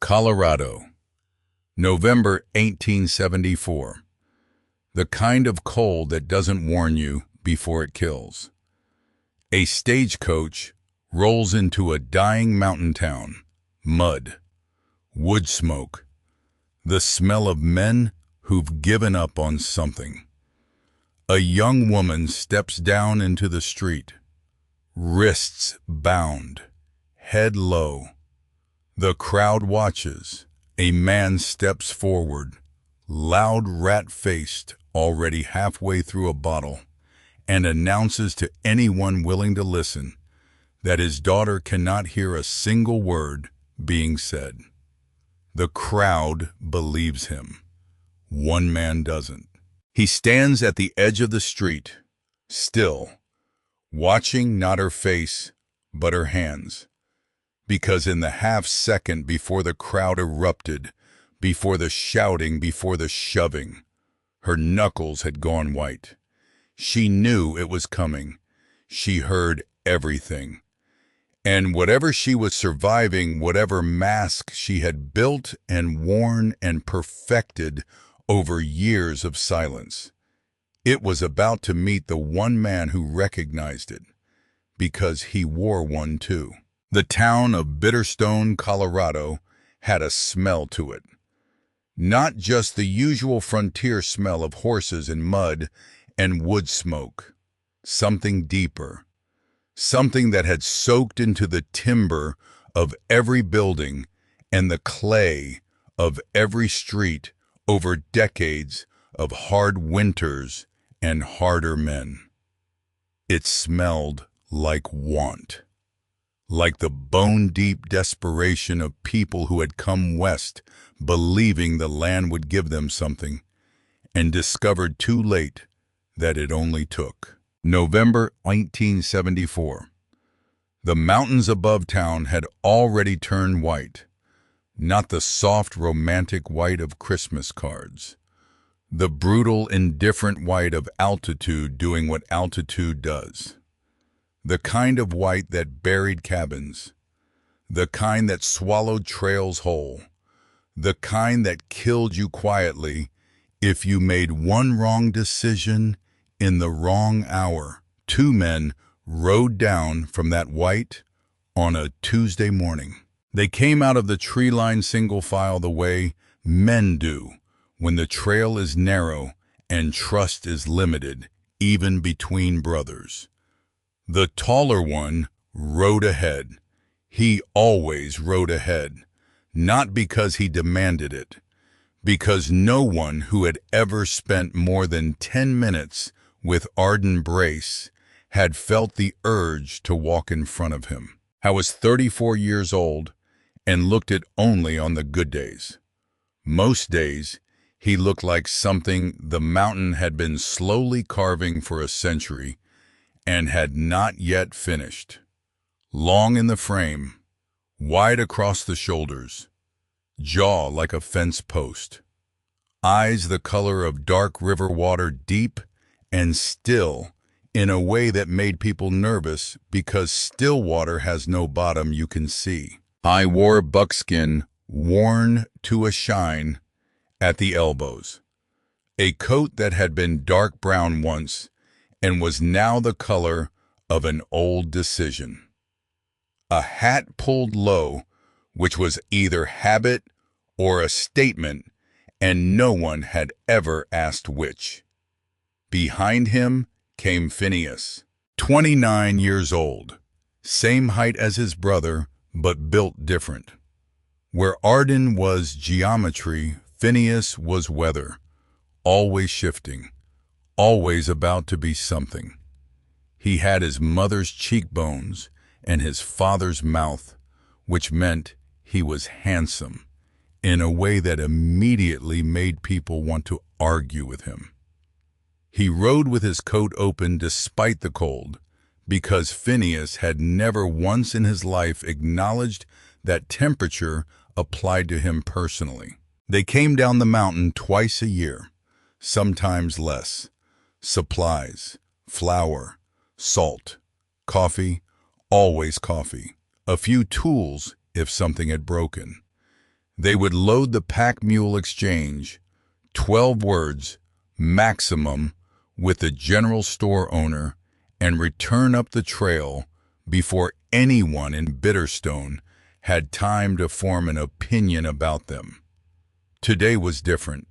Colorado, November 1874. The kind of cold that doesn't warn you before it kills. A stagecoach rolls into a dying mountain town. Mud, wood smoke, the smell of men who've given up on something. A young woman steps down into the street, wrists bound, head low. The crowd watches. A man steps forward, loud, rat-faced, already halfway through a bottle, and announces to anyone willing to listen that his daughter cannot hear a single word being said. The crowd believes him. One man doesn't. He stands at the edge of the street, still, watching not her face, but her hands. Because in the half-second before the crowd erupted, before the shouting, before the shoving, her knuckles had gone white. She knew it was coming. She heard everything. And whatever she was surviving, whatever mask she had built and worn and perfected over years of silence, it was about to meet the one man who recognized it, because he wore one too. The town of Bitterstone, Colorado, had a smell to it. Not just the usual frontier smell of horses and mud and wood smoke. Something deeper. Something that had soaked into the timber of every building and the clay of every street over decades of hard winters and harder men. It smelled like want. Like the bone-deep desperation of people who had come west believing the land would give them something, and discovered too late that it only took. November 1874. The mountains above town had already turned white, not the soft romantic white of Christmas cards, the brutal indifferent white of altitude doing what altitude does. The kind of white that buried cabins, the kind that swallowed trails whole, the kind that killed you quietly if you made one wrong decision in the wrong hour. Two men rode down from that white on a Tuesday morning. They came out of the tree-lined single file the way men do when the trail is narrow and trust is limited, even between brothers. The taller one rode ahead. He always rode ahead, not because he demanded it, because no one who had ever spent more than 10 minutes with Arden Brace had felt the urge to walk in front of him. I was 34 years old and looked it only on the good days. Most days, he looked like something the mountain had been slowly carving for a century and had not yet finished. Long in the frame, wide across the shoulders, jaw like a fence post, eyes the color of dark river water, deep and still in a way that made people nervous because still water has no bottom you can see. I wore buckskin worn to a shine at the elbows, a coat that had been dark brown once and was now the color of an old decision. A hat pulled low, which was either habit or a statement, and no one had ever asked which. Behind him came Phineas, 29 years old, same height as his brother, but built different. Where Arden was geometry, Phineas was weather, always shifting, always about to be something. He had his mother's cheekbones and his father's mouth, which meant he was handsome in a way that immediately made people want to argue with him. He rode with his coat open despite the cold, because Phineas had never once in his life acknowledged that temperature applied to him personally. They came down the mountain twice a year, sometimes less. Supplies, flour, salt, coffee, always coffee, a few tools if something had broken. They would load the pack mule exchange, 12 words, maximum, with the general store owner and return up the trail before anyone in Bitterstone had time to form an opinion about them. Today was different.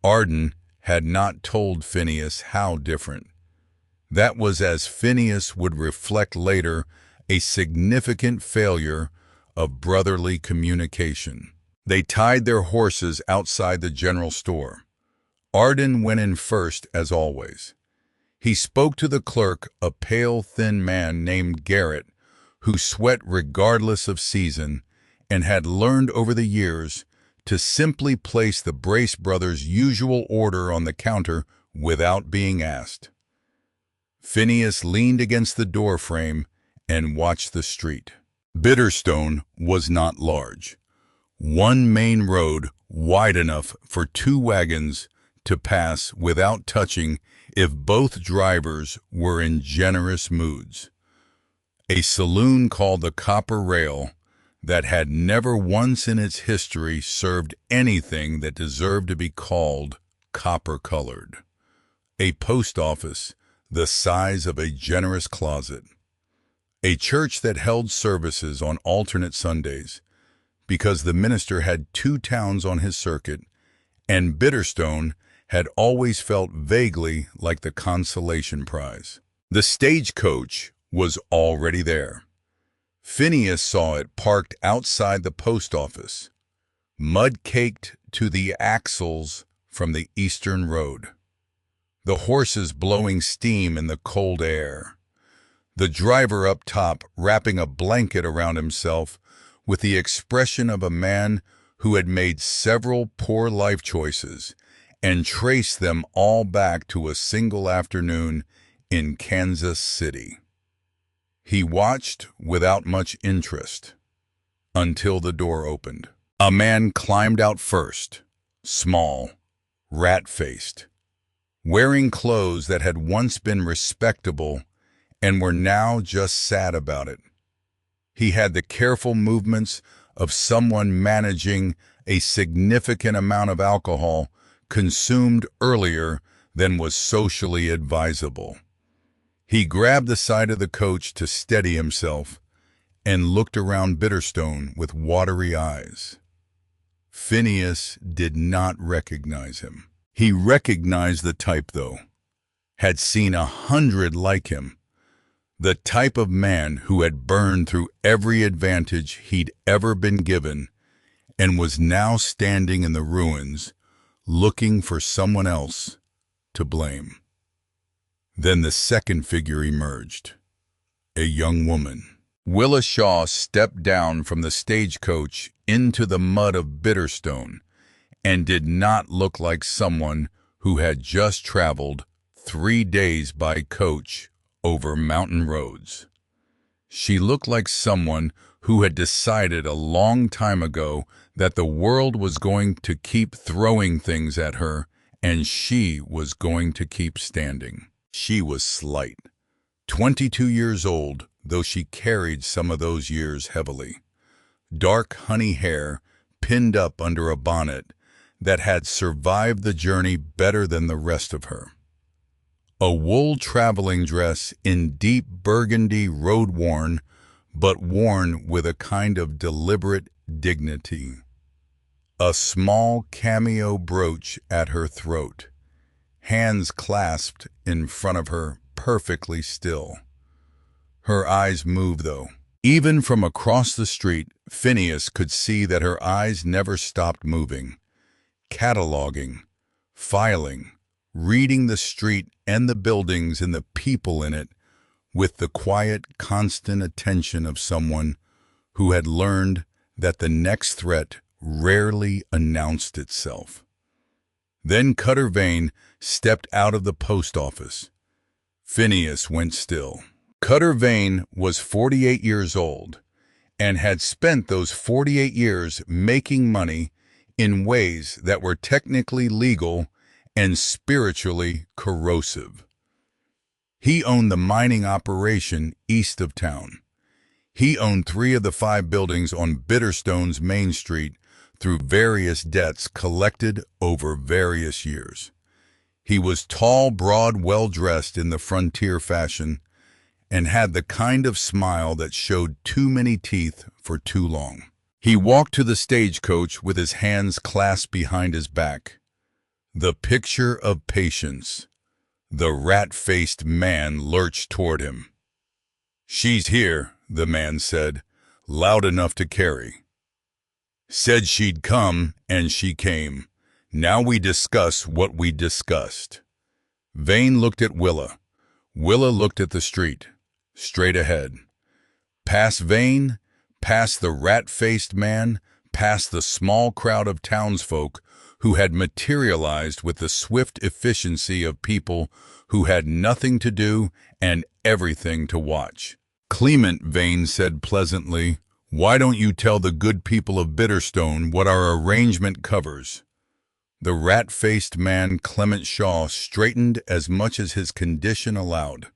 Arden had not told Phineas how different. That was, as Phineas would reflect later, a significant failure of brotherly communication. They tied their horses outside the general store. Arden went in first, as always. He spoke to the clerk, a pale, thin man named Garrett, who sweat regardless of season and had learned over the years to simply place the Brace brothers' usual order on the counter without being asked. Phineas leaned against the door frame and watched the street. Bitterstone was not large. One main road wide enough for 2 wagons to pass without touching if both drivers were in generous moods. A saloon called the Copper Rail that had never once in its history served anything that deserved to be called copper-colored. A post office the size of a generous closet. A church that held services on alternate Sundays because the minister had 2 towns on his circuit, and Bitterstone had always felt vaguely like the consolation prize. The stagecoach was already there. Phineas saw it parked outside the post office, mud-caked to the axles from the eastern road. The horses blowing steam in the cold air. The driver up top wrapping a blanket around himself with the expression of a man who had made several poor life choices and traced them all back to a single afternoon in Kansas City. He watched without much interest until the door opened. A man climbed out first, small, rat-faced, wearing clothes that had once been respectable and were now just sad about it. He had the careful movements of someone managing a significant amount of alcohol consumed earlier than was socially advisable. He grabbed the side of the coach to steady himself and looked around Bitterstone with watery eyes. Phineas did not recognize him. He recognized the type, though, had seen 100 like him, the type of man who had burned through every advantage he'd ever been given and was now standing in the ruins looking for someone else to blame. Then the second figure emerged, a young woman. Willa Shaw stepped down from the stagecoach into the mud of Bitterstone and did not look like someone who had just traveled 3 days by coach over mountain roads. She looked like someone who had decided a long time ago that the world was going to keep throwing things at her and she was going to keep standing. She was slight, 22 years old, though she carried some of those years heavily. Dark honey hair pinned up under a bonnet that had survived the journey better than the rest of her. A wool traveling dress in deep burgundy, road-worn, but worn with a kind of deliberate dignity. A small cameo brooch at her throat, hands clasped in front of her, perfectly still. Her eyes moved, though. Even from across the street, Phineas could see that her eyes never stopped moving, cataloging, filing, reading the street and the buildings and the people in it with the quiet, constant attention of someone who had learned that the next threat rarely announced itself. Then Cutter Vane stepped out of the post office. Phineas went still. Cutter Vane was 48 years old and had spent those 48 years making money in ways that were technically legal and spiritually corrosive. He owned the mining operation east of town. He owned 3 of the 5 buildings on Bitterstone's Main Street, through various debts collected over various years. He was tall, broad, well-dressed in the frontier fashion, and had the kind of smile that showed too many teeth for too long. He walked to the stagecoach with his hands clasped behind his back. The picture of patience. The rat-faced man lurched toward him. "She's here," the man said, loud enough to carry. "Said she'd come, and she came. Now we discuss what we discussed." Vane looked at Willa. Willa looked at the street, straight ahead. Past Vane, past the rat-faced man, past the small crowd of townsfolk who had materialized with the swift efficiency of people who had nothing to do and everything to watch. "Clement," Vane said pleasantly, "why don't you tell the good people of Bitterstone what our arrangement covers?" The rat-faced man, Clement Shaw, straightened as much as his condition allowed.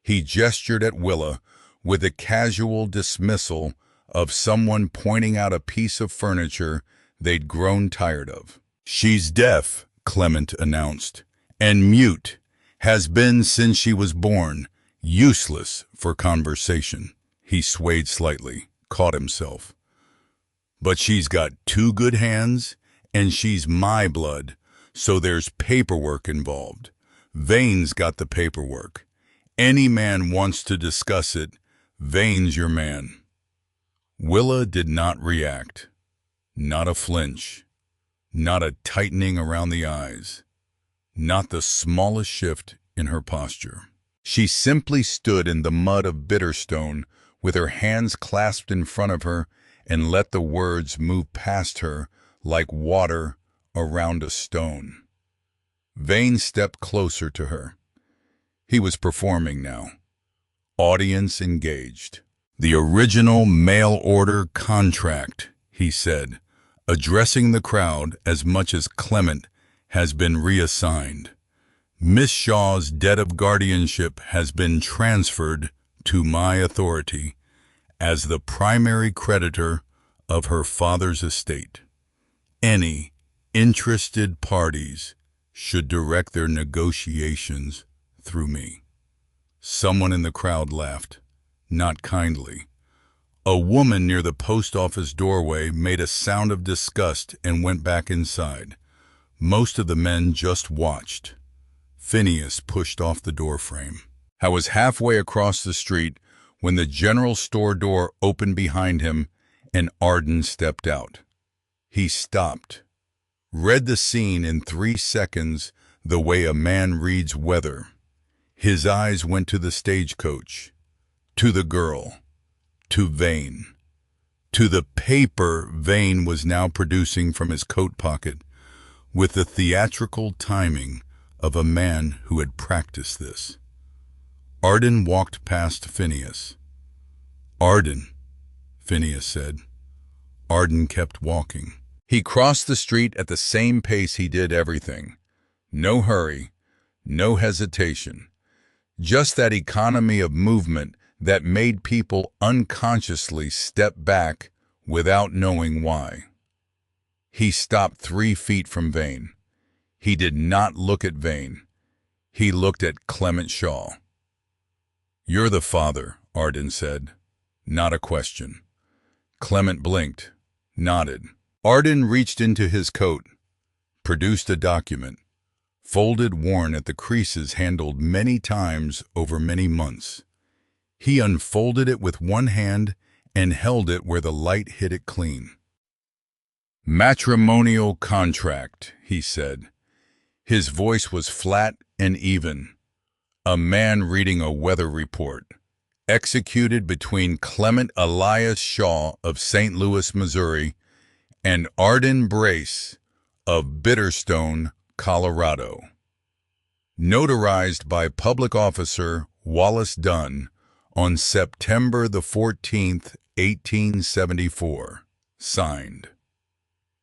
He gestured at Willa with the casual dismissal of someone pointing out a piece of furniture they'd grown tired of. "She's deaf," Clement announced, "and mute, has been since she was born, useless for conversation." He swayed slightly, caught himself. "But she's got 2 good hands, and she's my blood, so there's paperwork involved. Vane's got the paperwork. Any man wants to discuss it, Vane's your man." Willa did not react. Not a flinch. Not a tightening around the eyes. Not the smallest shift in her posture. She simply stood in the mud of Bitterstone with her hands clasped in front of her and let the words move past her like water around a stone. Vane stepped closer to her. He was performing now. Audience engaged. "The original mail-order contract," he said, addressing the crowd as much as Clement, "has been reassigned. Miss Shaw's debt of guardianship has been transferred to my authority as the primary creditor of her father's estate. Any interested parties should direct their negotiations through me." Someone in the crowd laughed, not kindly. A woman near the post office doorway made a sound of disgust and went back inside. Most of the men just watched. Phineas pushed off the doorframe. I was halfway across the street when the general store door opened behind him and Arden stepped out. He stopped, read the scene in 3 seconds the way a man reads weather. His eyes went to the stagecoach, to the girl, to Vane, to the paper Vane was now producing from his coat pocket with the theatrical timing of a man who had practiced this. Arden walked past Phineas. "Arden," Phineas said. Arden kept walking. He crossed the street at the same pace he did everything. No hurry, no hesitation. Just that economy of movement that made people unconsciously step back without knowing why. He stopped 3 feet from Vane. He did not look at Vane. He looked at Clement Shaw. "You're the father," Arden said. Not a question. Clement blinked, nodded. Arden reached into his coat, produced a document, folded, worn at the creases, handled many times over many months. He unfolded it with one hand and held it where the light hit it clean. "Matrimonial contract," he said. His voice was flat and even. A man reading a weather report. Executed between Clement Elias Shaw of St. Louis, Missouri, and Arden Brace of Bitterstone, Colorado. Notarized by Public Officer Wallace Dunn on September the 14th, 1874. Signed.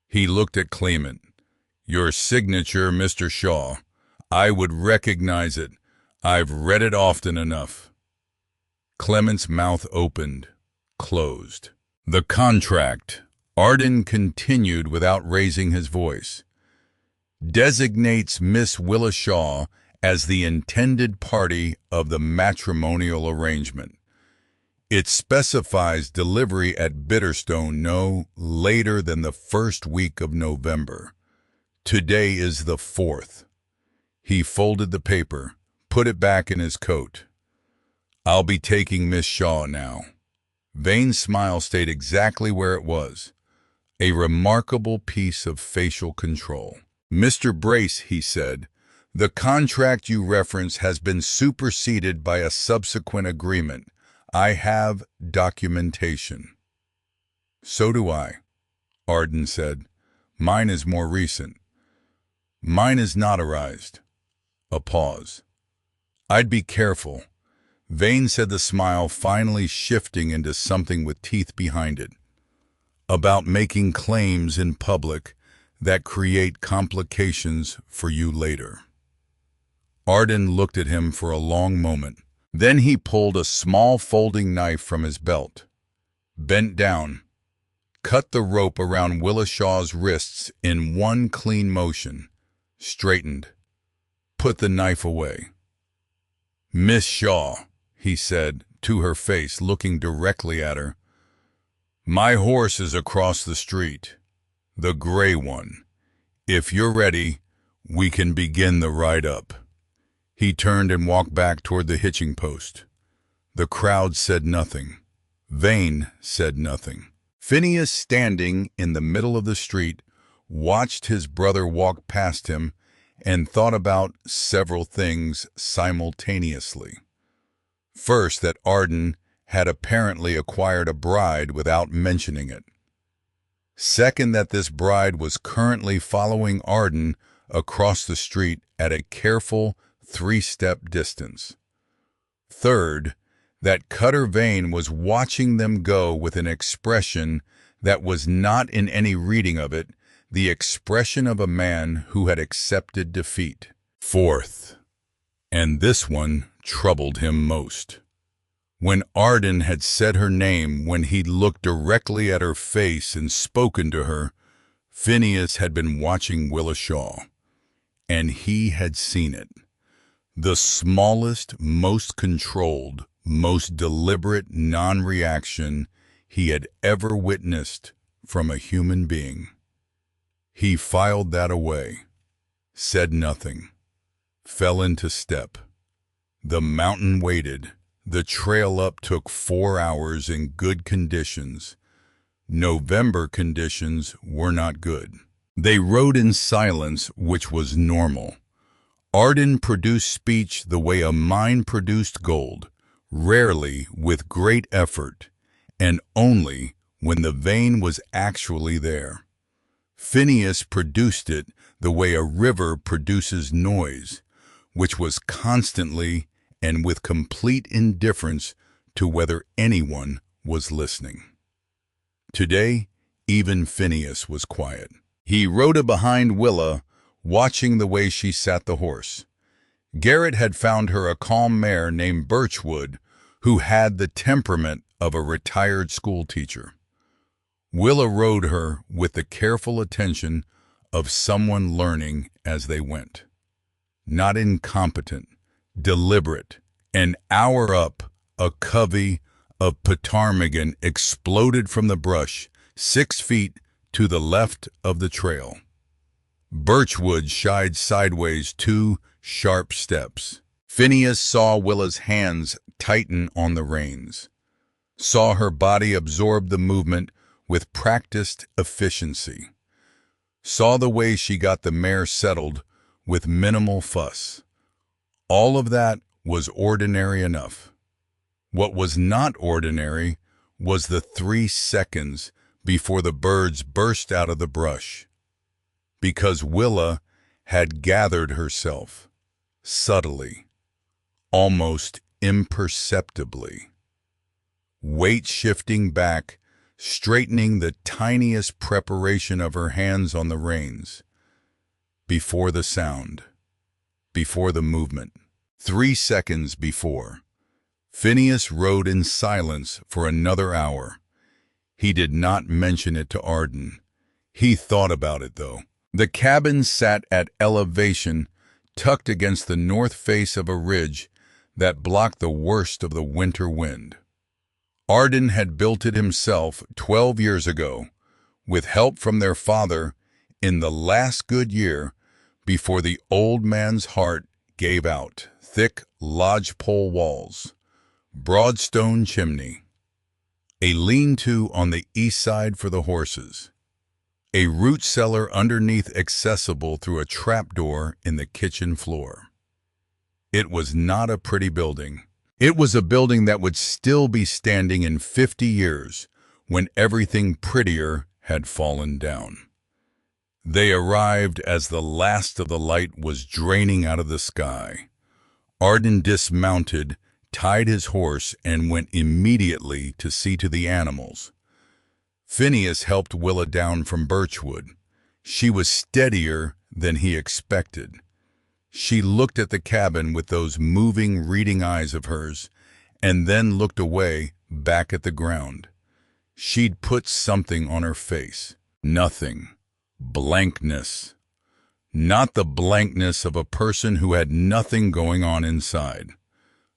He looked at Clement. "Your signature, Mr. Shaw. I would recognize it. I've read it often enough." Clement's mouth opened, closed. "The contract," Arden continued without raising his voice. Designates Miss Willa Shaw as the intended party of the matrimonial arrangement. It specifies delivery at Bitterstone no later than the first week of November. Today is the 4th. He folded the paper, put it back in his coat. I'll be taking Miss Shaw now. Vane's smile stayed exactly where it was. A remarkable piece of facial control. Mr. Brace, he said, the contract you reference has been superseded by a subsequent agreement. I have documentation. So do I, Arden said. Mine is more recent. Mine is notarized. A pause. I'd be careful. Vane said, the smile finally shifting into something with teeth behind it. About making claims in public that create complications for you later. Arden looked at him for a long moment. Then he pulled a small folding knife from his belt, bent down, cut the rope around Willa Shaw's wrists in one clean motion, straightened, put the knife away. Miss Shaw, he said to her face, looking directly at her, my horse is across the street, the gray one. If you're ready, we can begin the ride up. He turned and walked back toward the hitching post. The crowd said nothing. Vane said nothing. Phineas, standing in the middle of the street, watched his brother walk past him and thought about several things simultaneously. First, that Arden had apparently acquired a bride without mentioning it. Second, that this bride was currently following Arden across the street at a careful 3-step distance. Third, that Cutter Vane was watching them go with an expression that was not, in any reading of it, the expression of a man who had accepted defeat. Fourth, and this one troubled him most. When Arden had said her name, when he'd looked directly at her face and spoken to her, Phineas had been watching Willa Shaw, and he had seen it. The smallest, most controlled, most deliberate non-reaction he had ever witnessed from a human being. He filed that away, said nothing, fell into step. The mountain waited. The trail up took 4 hours in good conditions. November conditions were not good. They rode in silence, which was normal. Arden produced speech the way a mine produced gold, rarely with great effort, and only when the vein was actually there. Phineas produced it the way a river produces noise, which was constantly and with complete indifference to whether anyone was listening. Today, even Phineas was quiet. He rode behind Willa, watching the way she sat the horse. Garrett had found her a calm mare named Birchwood, who had the temperament of a retired schoolteacher. Willa rode her with the careful attention of someone learning as they went. Not incompetent, deliberate. An hour up, a covey of ptarmigan exploded from the brush 6 feet to the left of the trail. Birchwood shied sideways 2 sharp steps. Phineas saw Willa's hands tighten on the reins, saw her body absorb the movement with practiced efficiency, saw the way she got the mare settled with minimal fuss. All of that was ordinary enough. What was not ordinary was the 3 seconds before the birds burst out of the brush, because Willa had gathered herself, subtly, almost imperceptibly, weight shifting back, straightening the tiniest preparation of her hands on the reins, before the sound, before the movement. 3 seconds before, Phineas rode in silence for another hour. He did not mention it to Arden. He thought about it, though. The cabin sat at elevation, tucked against the north face of a ridge that blocked the worst of the winter wind. Arden had built it himself 12 years ago, with help from their father in the last good year before the old man's heart gave out. Thick lodgepole walls, broad stone chimney, a lean-to on the east side for the horses, a root cellar underneath accessible through a trapdoor in the kitchen floor. It was not a pretty building. It was a building that would still be standing in 50 years when everything prettier had fallen down. They arrived as the last of the light was draining out of the sky. Arden dismounted, tied his horse, and went immediately to see to the animals. Phineas helped Willa down from Birchwood. She was steadier than he expected. She looked at the cabin with those moving, reading eyes of hers, and then looked away, back at the ground. She'd put something on her face. Nothing. Blankness. Not the blankness of a person who had nothing going on inside.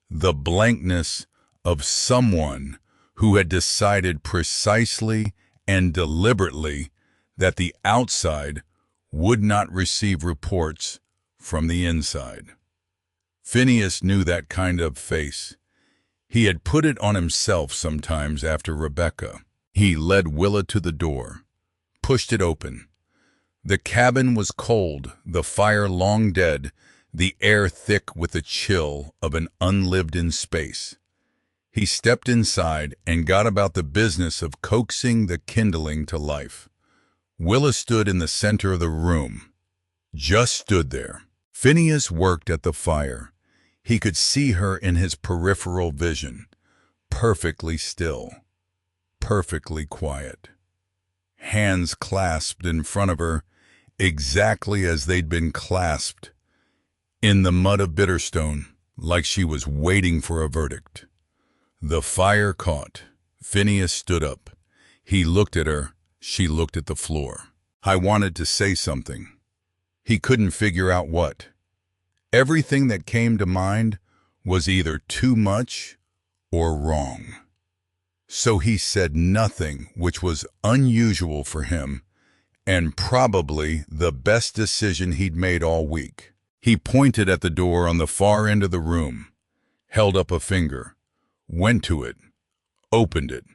The blankness of someone who had decided precisely and deliberately that the outside would not receive reports from the inside. Phineas knew that kind of face. He had put it on himself sometimes after Rebecca. He led Willa to the door, pushed it open. The cabin was cold, the fire long dead, the air thick with the chill of an unlived-in space. He stepped inside and got about the business of coaxing the kindling to life. Willa stood in the center of the room, just stood there. Phineas worked at the fire. He could see her in his peripheral vision, perfectly still, perfectly quiet. Hands clasped in front of her, exactly as they'd been clasped in the mud of Bitterstone, like she was waiting for a verdict. The fire caught. Phineas stood up. He looked at her. She looked at the floor. I wanted to say something. He couldn't figure out what. Everything that came to mind was either too much or wrong. So he said nothing, which was unusual for him, and probably the best decision he'd made all week. He pointed at the door on the far end of the room, held up a finger, went to it, opened it.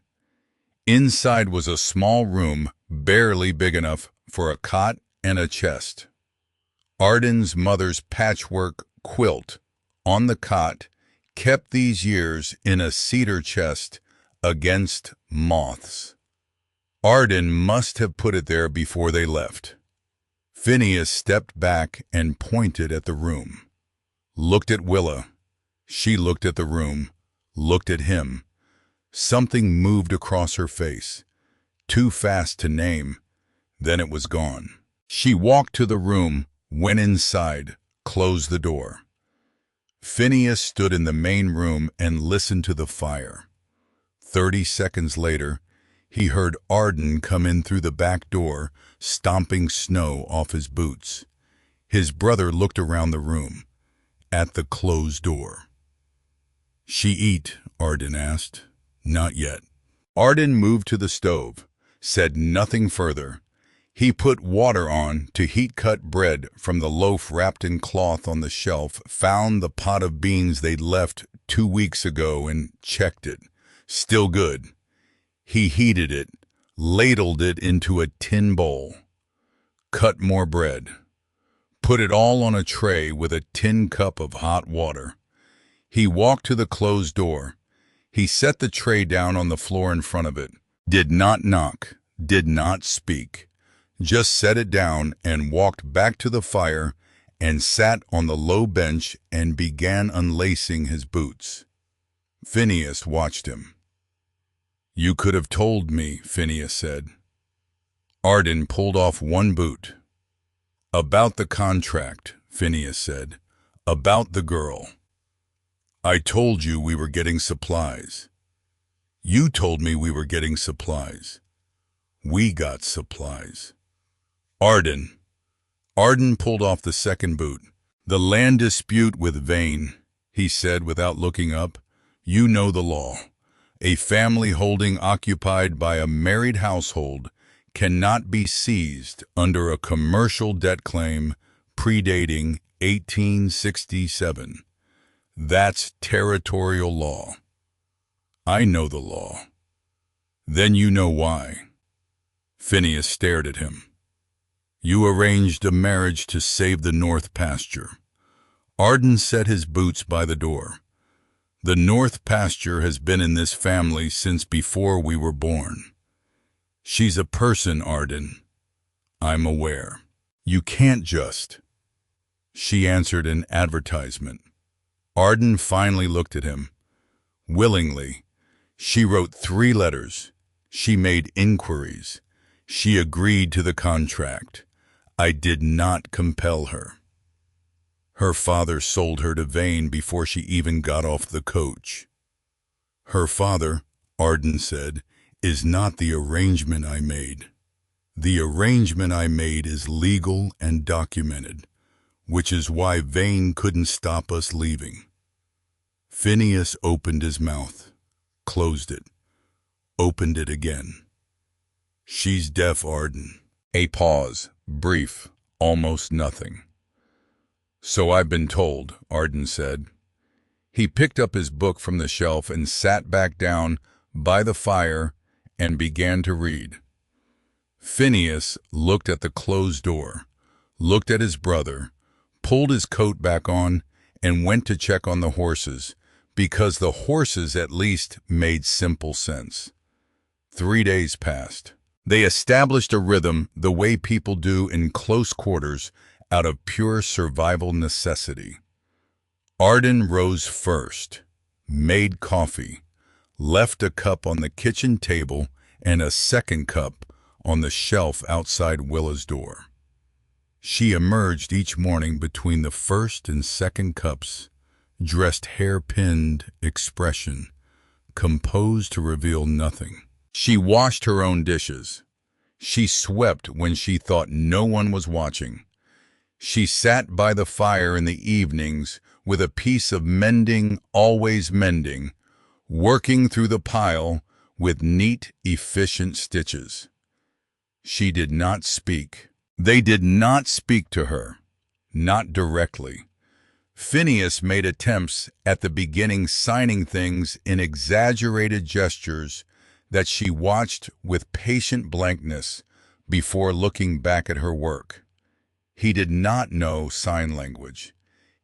Inside was a small room, barely big enough for a cot and a chest. Arden's mother's patchwork quilt on the cot kept these years in a cedar chest against moths. Arden must have put it there before they left. Phineas stepped back and pointed at the room. Looked at Willa. She looked at the room, looked at him. Something moved across her face, too fast to name. Then it was gone. She walked to the room, went inside, closed the door. Phineas stood in the main room and listened to the fire. 30 seconds later, he heard Arden come in through the back door, stomping snow off his boots. His brother looked around the room, at the closed door. "She eat?" Arden asked. "Not yet." Arden moved to the stove, said nothing further. He put water on to heat cut bread from the loaf wrapped in cloth on the shelf, found the pot of beans they'd left 2 weeks ago and checked it. Still good. He heated it, ladled it into a tin bowl, cut more bread, put it all on a tray with a tin cup of hot water. He walked to the closed door. He set the tray down on the floor in front of it, did not knock, did not speak, just set it down and walked back to the fire and sat on the low bench and began unlacing his boots. Phineas watched him. "You could have told me," Phineas said. Arden pulled off one boot. "About the contract," Phineas said. "About the girl. I told you we were getting supplies. You told me we were getting supplies. We got supplies. Arden. Arden pulled off the second boot. The land dispute with Vane, he said without looking up. You know the law. A family holding occupied by a married household cannot be seized under a commercial debt claim predating 1867. That's territorial law. I know the law. Then you know why. Phineas stared at him. You arranged a marriage to save the North pasture. Arden set his boots by the door. The North pasture has been in this family since before we were born. She's a person, Arden. I'm aware. You can't just. She answered an advertisement. Arden finally looked at him. Willingly. She wrote 3 letters. She made inquiries. She agreed to the contract. I did not compel her. Her father sold her to Vane before she even got off the coach. Her father, Arden said, is not the arrangement I made. The arrangement I made is legal and documented, which is why Vane couldn't stop us leaving. Phineas opened his mouth, closed it, opened it again. She's deaf, Arden. A pause, brief, almost nothing. So I've been told, Arden said. He picked up his book from the shelf and sat back down by the fire and began to read. Phineas looked at the closed door, looked at his brother, pulled his coat back on, and went to check on the horses, because the horses at least made simple sense. 3 days passed. They established a rhythm the way people do in close quarters out of pure survival necessity. Arden rose first, made coffee, left a cup on the kitchen table and a second cup on the shelf outside Willa's door. She emerged each morning between the first and second cups, dressed hair-pinned expression, composed to reveal nothing. She washed her own dishes. She swept when she thought no one was watching. She sat by the fire in the evenings with a piece of mending, always mending, working through the pile with neat, efficient stitches. She did not speak. They did not speak to her, not directly. Phineas made attempts at the beginning, signing things in exaggerated gestures that she watched with patient blankness before looking back at her work. He did not know sign language.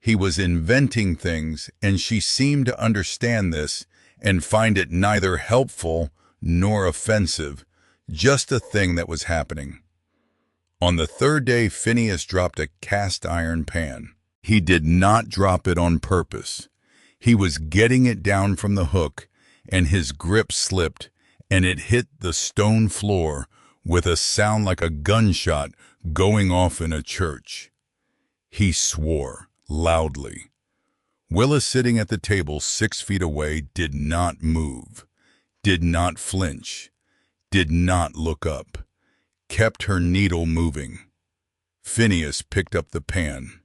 He was inventing things, and she seemed to understand this and find it neither helpful nor offensive, just a thing that was happening. On the 3rd day, Phineas dropped a cast-iron pan. He did not drop it on purpose. He was getting it down from the hook, and his grip slipped, and it hit the stone floor with a sound like a gunshot going off in a church. He swore loudly. Willa, sitting at the table 6 feet away, did not move, did not flinch, did not look up, kept her needle moving. Phineas picked up the pan,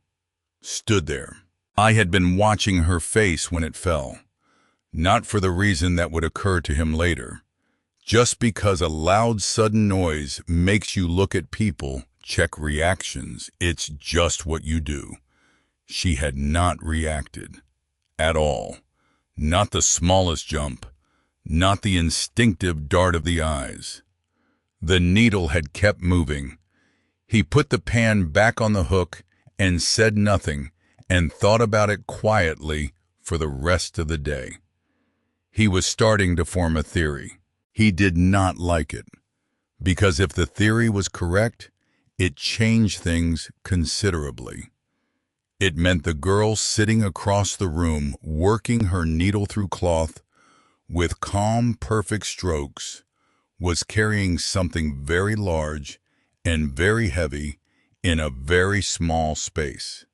stood there. I had been watching her face when it fell, not for the reason that would occur to him later. Just because a loud, sudden noise makes you look at people, check reactions, it's just what you do. She had not reacted. At all. Not the smallest jump. Not the instinctive dart of the eyes. The needle had kept moving. He put the pan back on the hook and said nothing, and thought about it quietly for the rest of the day. He was starting to form a theory. He did not like it, because if the theory was correct, it changed things considerably. It meant the girl sitting across the room, working her needle through cloth with calm, perfect strokes, was carrying something very large and very heavy in a very small space.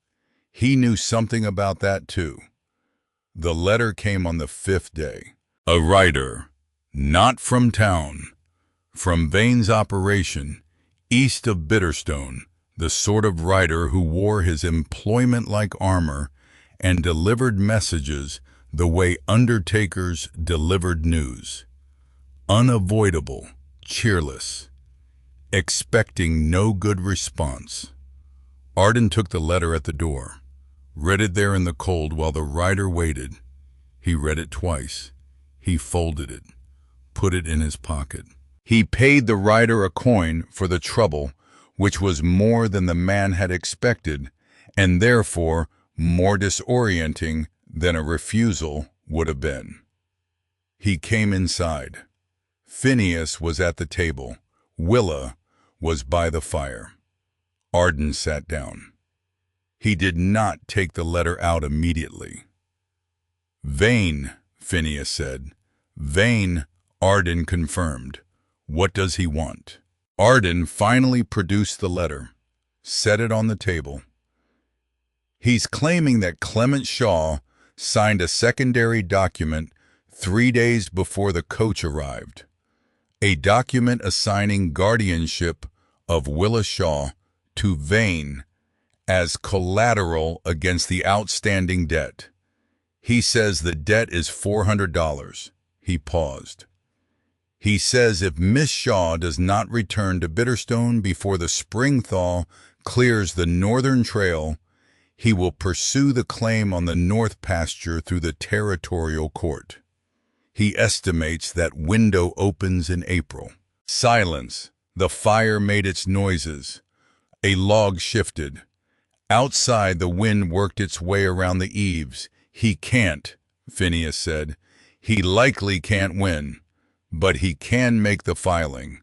He knew something about that too. The letter came on the 5th day. A writer, Not from town. From Vane's operation, east of Bitterstone, the sort of rider who wore his employment like armor and delivered messages the way undertakers delivered news. Unavoidable, cheerless, expecting no good response. Arden took the letter at the door, read it there in the cold while the rider waited. He read it twice. He folded it, put it in his pocket. He paid the rider a coin for the trouble, which was more than the man had expected, and therefore more disorienting than a refusal would have been. He came inside. Phineas was at the table. Willa was by the fire. Arden sat down. He did not take the letter out immediately. "Vane," Phineas said. "Vane," Arden confirmed. "What does he want?" Arden finally produced the letter, set it on the table. "He's claiming that Clement Shaw signed a secondary document 3 days before the coach arrived. A document assigning guardianship of Willa Shaw to Vane as collateral against the outstanding debt. He says the debt is $400. He paused. "He says if Miss Shaw does not return to Bitterstone before the spring thaw clears the northern trail, he will pursue the claim on the north pasture through the territorial court. He estimates that window opens in April." Silence. The fire made its noises. A log shifted. Outside, the wind worked its way around the eaves. "He can't," Phineas said. "He likely can't win, but he can make the filing.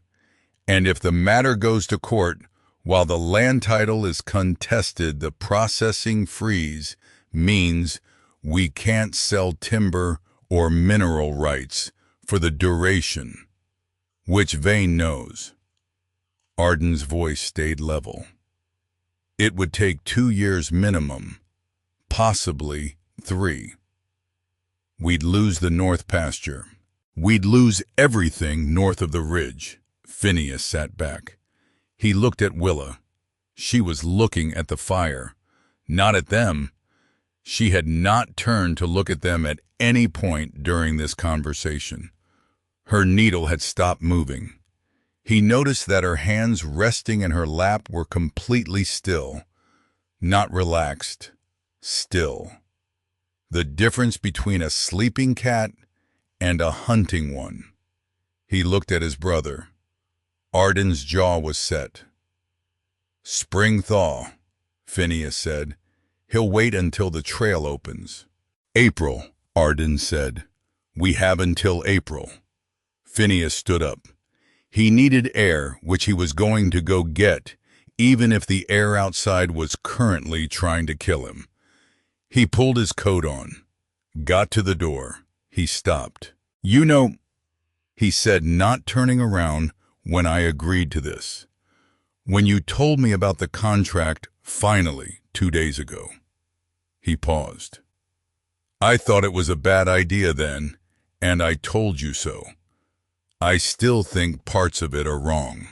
And if the matter goes to court, while the land title is contested, the processing freeze means we can't sell timber or mineral rights for the duration, which Vane knows." Arden's voice stayed level. "It would take 2 years minimum, possibly 3. We'd lose the north pasture. We'd lose everything north of the ridge." Phineas sat back. He looked at Willa. She was looking at the fire, not at them. She had not turned to look at them at any point during this conversation. Her needle had stopped moving. He noticed that her hands resting in her lap were completely still, not relaxed, still. The difference between a sleeping cat and a hunting one. He looked at his brother. Arden's jaw was set. "Spring thaw," Phineas said. "He'll wait until the trail opens." "April," Arden said. "We have until April." Phineas stood up. He needed air, which he was going to go get, even if the air outside was currently trying to kill him. He pulled his coat on, got to the door. He stopped. "You know," he said, not turning around, "when I agreed to this. When you told me about the contract, finally, 2 days ago." He paused. "I thought it was a bad idea then, and I told you so. I still think parts of it are wrong."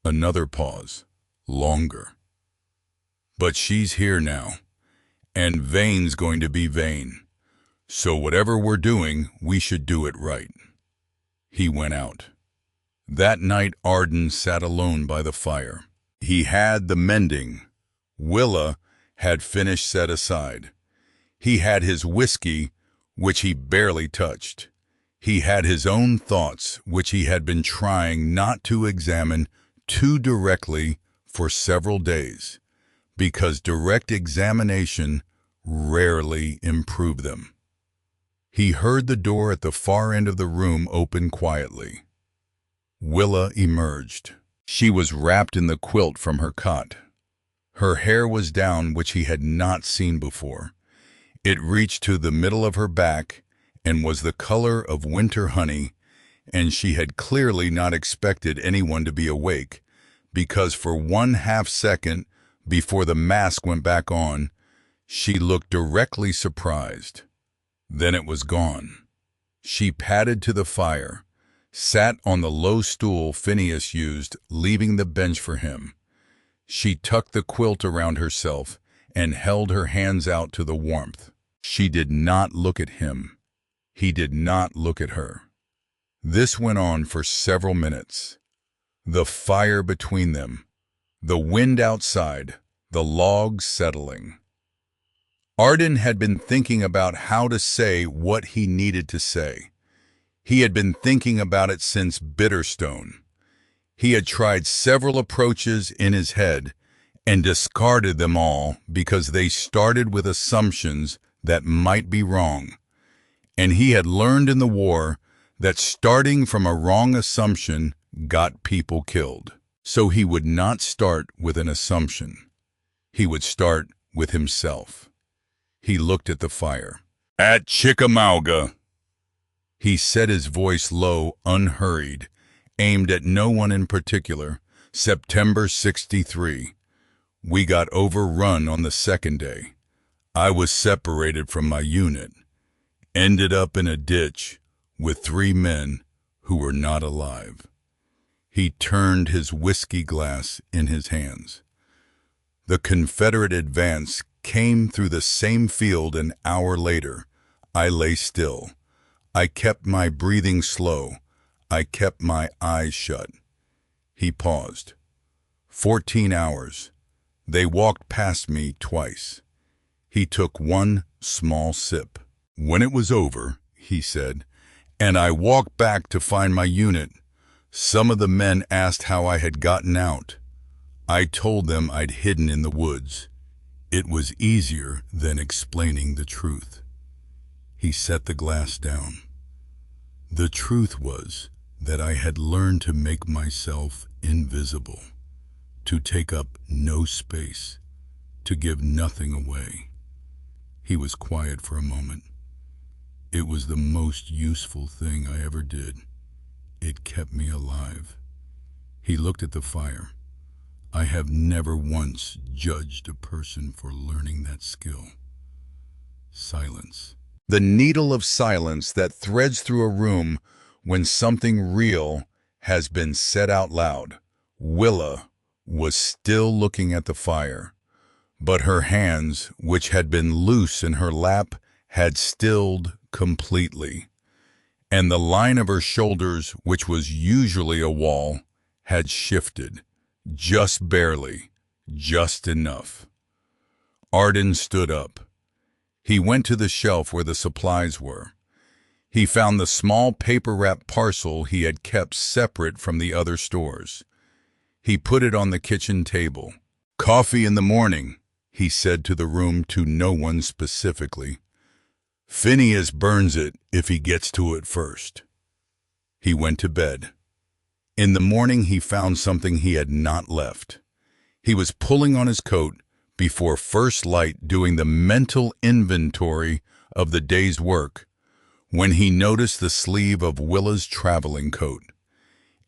Another pause, longer. "But she's here now, and Vane's going to be Vane. So whatever we're doing, we should do it right." He went out. That night Arden sat alone by the fire. He had the mending. Willa had finished set aside. He had his whiskey, which he barely touched. He had his own thoughts, which he had been trying not to examine too directly for several days, because direct examination rarely improved them. He heard the door at the far end of the room open quietly. Willa emerged. She was wrapped in the quilt from her cot. Her hair was down, which he had not seen before. It reached to the middle of her back and was the color of winter honey, and she had clearly not expected anyone to be awake, because for 1/2 second before the mask went back on, she looked directly surprised. Then it was gone. She padded to the fire, sat on the low stool Phineas used, leaving the bench for him. She tucked the quilt around herself and held her hands out to the warmth. She did not look at him. He did not look at her. This went on for several minutes. The fire between them, the wind outside, the logs settling. Arden had been thinking about how to say what he needed to say. He had been thinking about it since Bitterstone. He had tried several approaches in his head and discarded them all because they started with assumptions that might be wrong. And he had learned in the war that starting from a wrong assumption got people killed. So he would not start with an assumption. He would start with himself. He looked at the fire. "At Chickamauga," he said, his voice low, unhurried, aimed at no one in particular. "September 63. We got overrun on the second day. I was separated from my unit. Ended up in a ditch with 3 men who were not alive." He turned his whiskey glass in his hands. The Confederate advance came through the same field an hour later. I lay still. I kept my breathing slow. I kept my eyes shut. He paused. 14 hours. They walked past me twice. He took one small sip. "When it was over," he said, "and I walked back to find my unit, some of the men asked how I had gotten out. I told them I'd hidden in the woods. It was easier than explaining the truth." He set the glass down. "The truth was that I had learned to make myself invisible, to take up no space, to give nothing away." He was quiet for a moment. "It was the most useful thing I ever did. It kept me alive." He looked at the fire. "I have never once judged a person for learning that skill." Silence. The needle of silence that threads through a room when something real has been said out loud. Willa was still looking at the fire, but her hands, which had been loose in her lap, had stilled completely, and the line of her shoulders, which was usually a wall, had shifted, just barely, just enough. Arden stood up. He went to the shelf where the supplies were. He found the small paper-wrapped parcel he had kept separate from the other stores. He put it on the kitchen table. "Coffee in the morning," he said to the room, to no one specifically. "Phineas burns it if he gets to it first." He went to bed. In the morning he found something he had not left. He was pulling on his coat before first light, doing the mental inventory of the day's work, when he noticed the sleeve of Willa's traveling coat.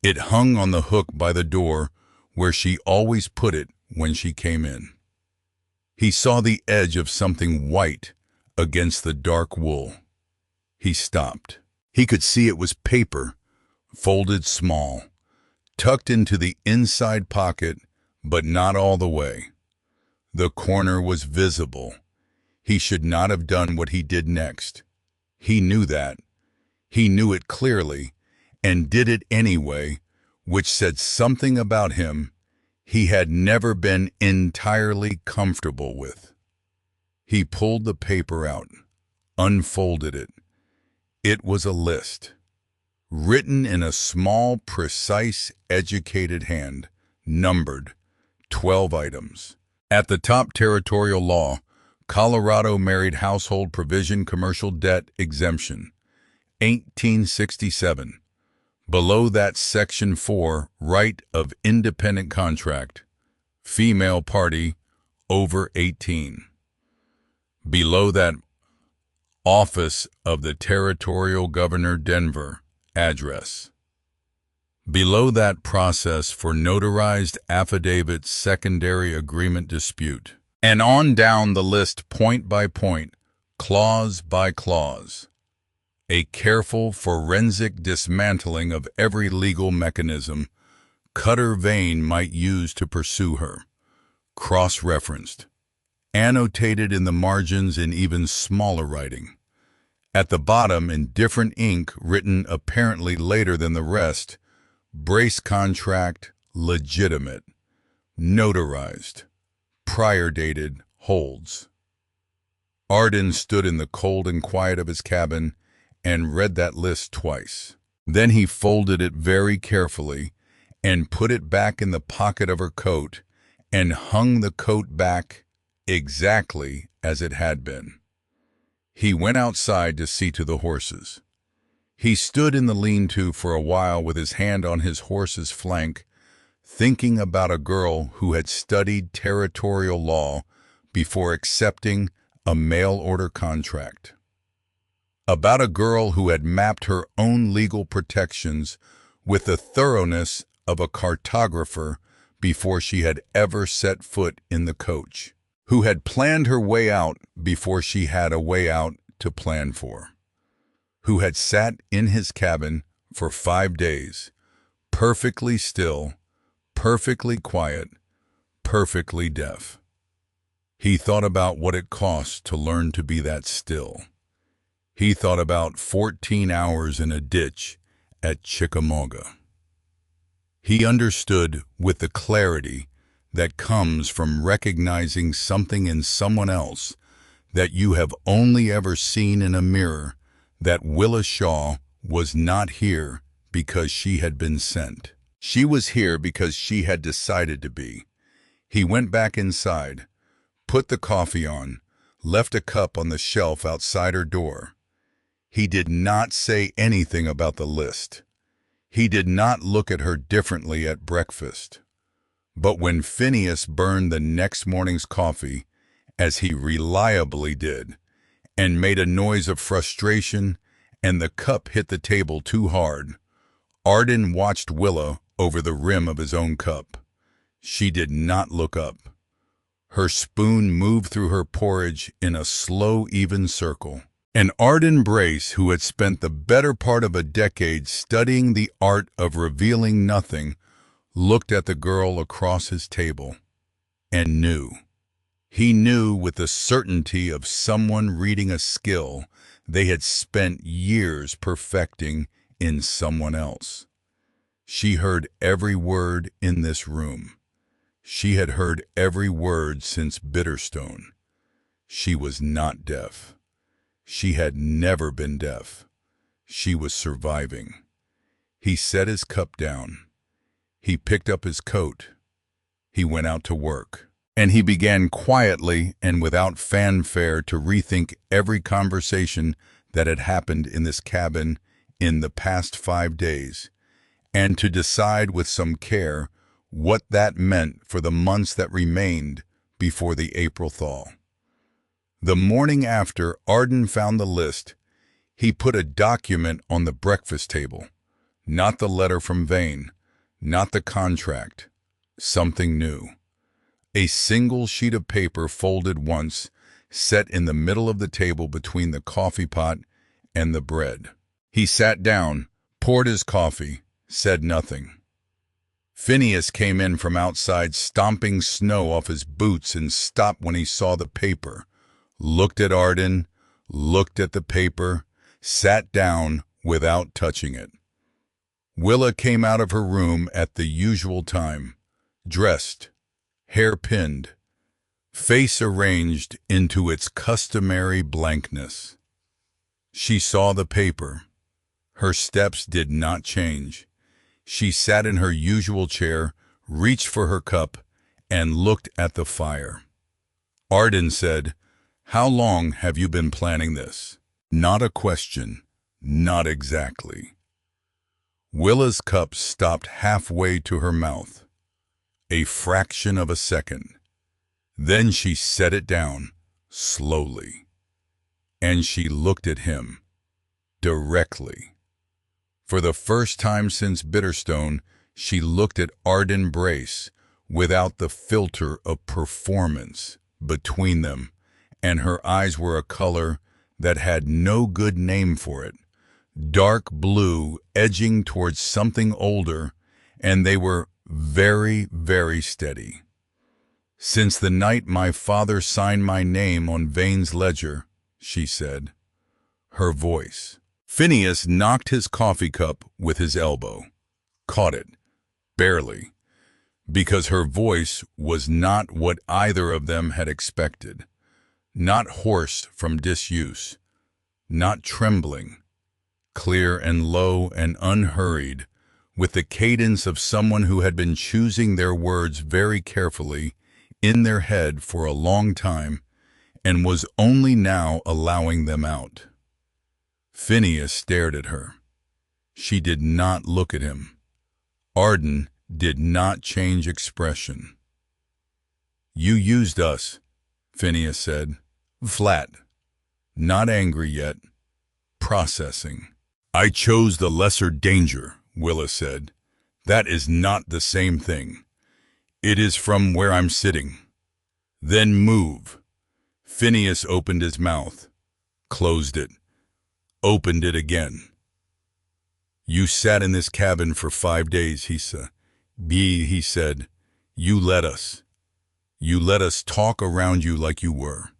It hung on the hook by the door where she always put it when she came in. He saw the edge of something white against the dark wool. He stopped. He could see it was paper, folded small, tucked into the inside pocket, but not all the way. The corner was visible. He should not have done what he did next. He knew that. He knew it clearly, and did it anyway, which said something about him he had never been entirely comfortable with. He pulled the paper out, unfolded it. It was a list, written in a small, precise, educated hand, numbered 12 items. At the top, territorial law, Colorado Married Household Provision Commercial Debt Exemption, 1867. Below that, Section 4, Right of Independent Contract, female party over 18. Below that, Office of the Territorial Governor, Denver, address. Below that, process for notarized affidavit secondary agreement dispute. And on down the list, point by point, clause by clause. A careful forensic dismantling of every legal mechanism Cutter Vane might use to pursue her, cross-referenced, annotated in the margins in even smaller writing. At the bottom, in different ink, written apparently later than the rest, brace contract, legitimate, notarized, prior dated, holds. Arden stood in the cold and quiet of his cabin and read that list twice. Then he folded it very carefully and put it back in the pocket of her coat and hung the coat back exactly as it had been. He went outside to see to the horses. He stood in the lean-to for a while with his hand on his horse's flank, thinking about a girl who had studied territorial law before accepting a mail-order contract. About a girl who had mapped her own legal protections with the thoroughness of a cartographer before she had ever set foot in the coach, who had planned her way out before she had a way out to plan for, who had sat in his cabin for 5 days, perfectly still, perfectly quiet, perfectly deaf. He thought about what it cost to learn to be that still. He thought about 14 hours in a ditch at Chickamauga. He understood with the clarity that comes from recognizing something in someone else that you have only ever seen in a mirror, that Willa Shaw was not here because she had been sent. She was here because she had decided to be. He went back inside, put the coffee on, left a cup on the shelf outside her door. He did not say anything about the list. He did not look at her differently at breakfast. But when Phineas burned the next morning's coffee, as he reliably did, and made a noise of frustration, and the cup hit the table too hard, Arden watched Willa over the rim of his own cup. She did not look up. Her spoon moved through her porridge in a slow, even circle. And Arden Brace, who had spent the better part of a decade studying the art of revealing nothing, looked at the girl across his table and knew. He knew with the certainty of someone reading a skill they had spent years perfecting in someone else. She heard every word in this room. She had heard every word since Bitterstone. She was not deaf. She had never been deaf. She was surviving. He set his cup down. He picked up his coat. He went out to work. And he began quietly and without fanfare to rethink every conversation that had happened in this cabin in the past 5 days, and to decide with some care what that meant for the months that remained before the April thaw. The morning after Arden found the list, he put a document on the breakfast table, not the letter from Vane, not the contract, something new. A single sheet of paper folded once, set in the middle of the table between the coffee pot and the bread. He sat down, poured his coffee, said nothing. Phineas came in from outside, stomping snow off his boots, and stopped when he saw the paper, looked at Arden, looked at the paper, sat down without touching it. Willa came out of her room at the usual time, dressed, hair pinned, face arranged into its customary blankness. She saw the paper. Her steps did not change. She sat in her usual chair, reached for her cup, and looked at the fire. Arden said, "How long have you been planning this?" Not a question, not exactly. Willa's cup stopped halfway to her mouth. A fraction of a second. Then she set it down, slowly. And she looked at him, directly. For the first time since Bitterstone, she looked at Arden Brace without the filter of performance between them, and her eyes were a color that had no good name for it, dark blue, edging towards something older, and they were very, very steady. "Since the night my father signed my name on Vane's ledger," she said, her voice. Phineas knocked his coffee cup with his elbow. Caught it, barely, because her voice was not what either of them had expected. Not hoarse from disuse, not trembling, clear and low and unhurried, with the cadence of someone who had been choosing their words very carefully in their head for a long time and was only now allowing them out. Phineas stared at her. She did not look at him. Arden did not change expression. "You used us," Phineas said, flat, not angry yet, processing. "I chose the lesser danger," Willa said. "That is not the same thing. It is from where I'm sitting." "Then move." Phineas opened his mouth, closed it, opened it again. "You sat in this cabin for 5 days, he said. You let us talk around you like you were.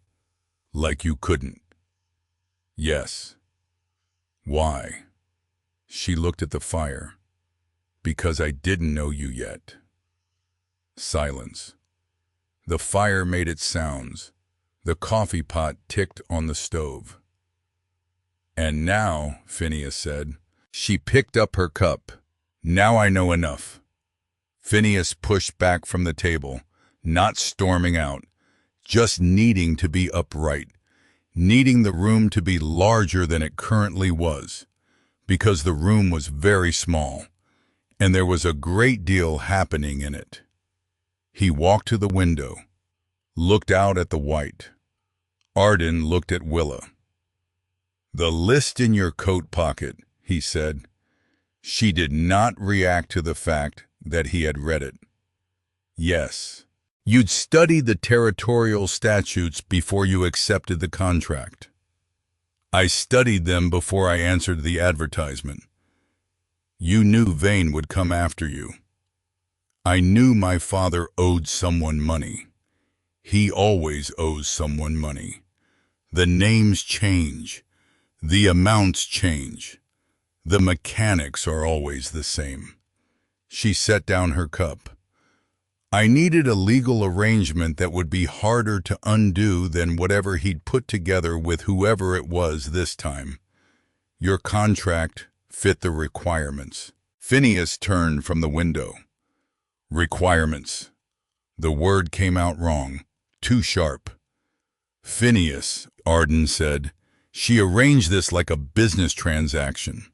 Like you couldn't." "Yes." "Why?" She looked at the fire. "Because I didn't know you yet." Silence. The fire made its sounds. The coffee pot ticked on the stove. "And now," Phineas said. She picked up her cup. "Now I know enough." Phineas pushed back from the table, not storming out, just needing to be upright, needing the room to be larger than it currently was, because the room was very small, and there was a great deal happening in it. He walked to the window, looked out at the white. Arden looked at Willa. "The list in your coat pocket," he said. She did not react to the fact that he had read it. "Yes. You'd studied the territorial statutes before you accepted the contract." "I studied them before I answered the advertisement. You knew Vane would come after you. I knew my father owed someone money. He always owes someone money. The names change. The amounts change. The mechanics are always the same." She set down her cup. "I needed a legal arrangement that would be harder to undo than whatever he'd put together with whoever it was this time. Your contract fit the requirements." Phineas turned from the window. "Requirements." The word came out wrong, too sharp. "Phineas," Arden said, "she arranged this like a business transaction."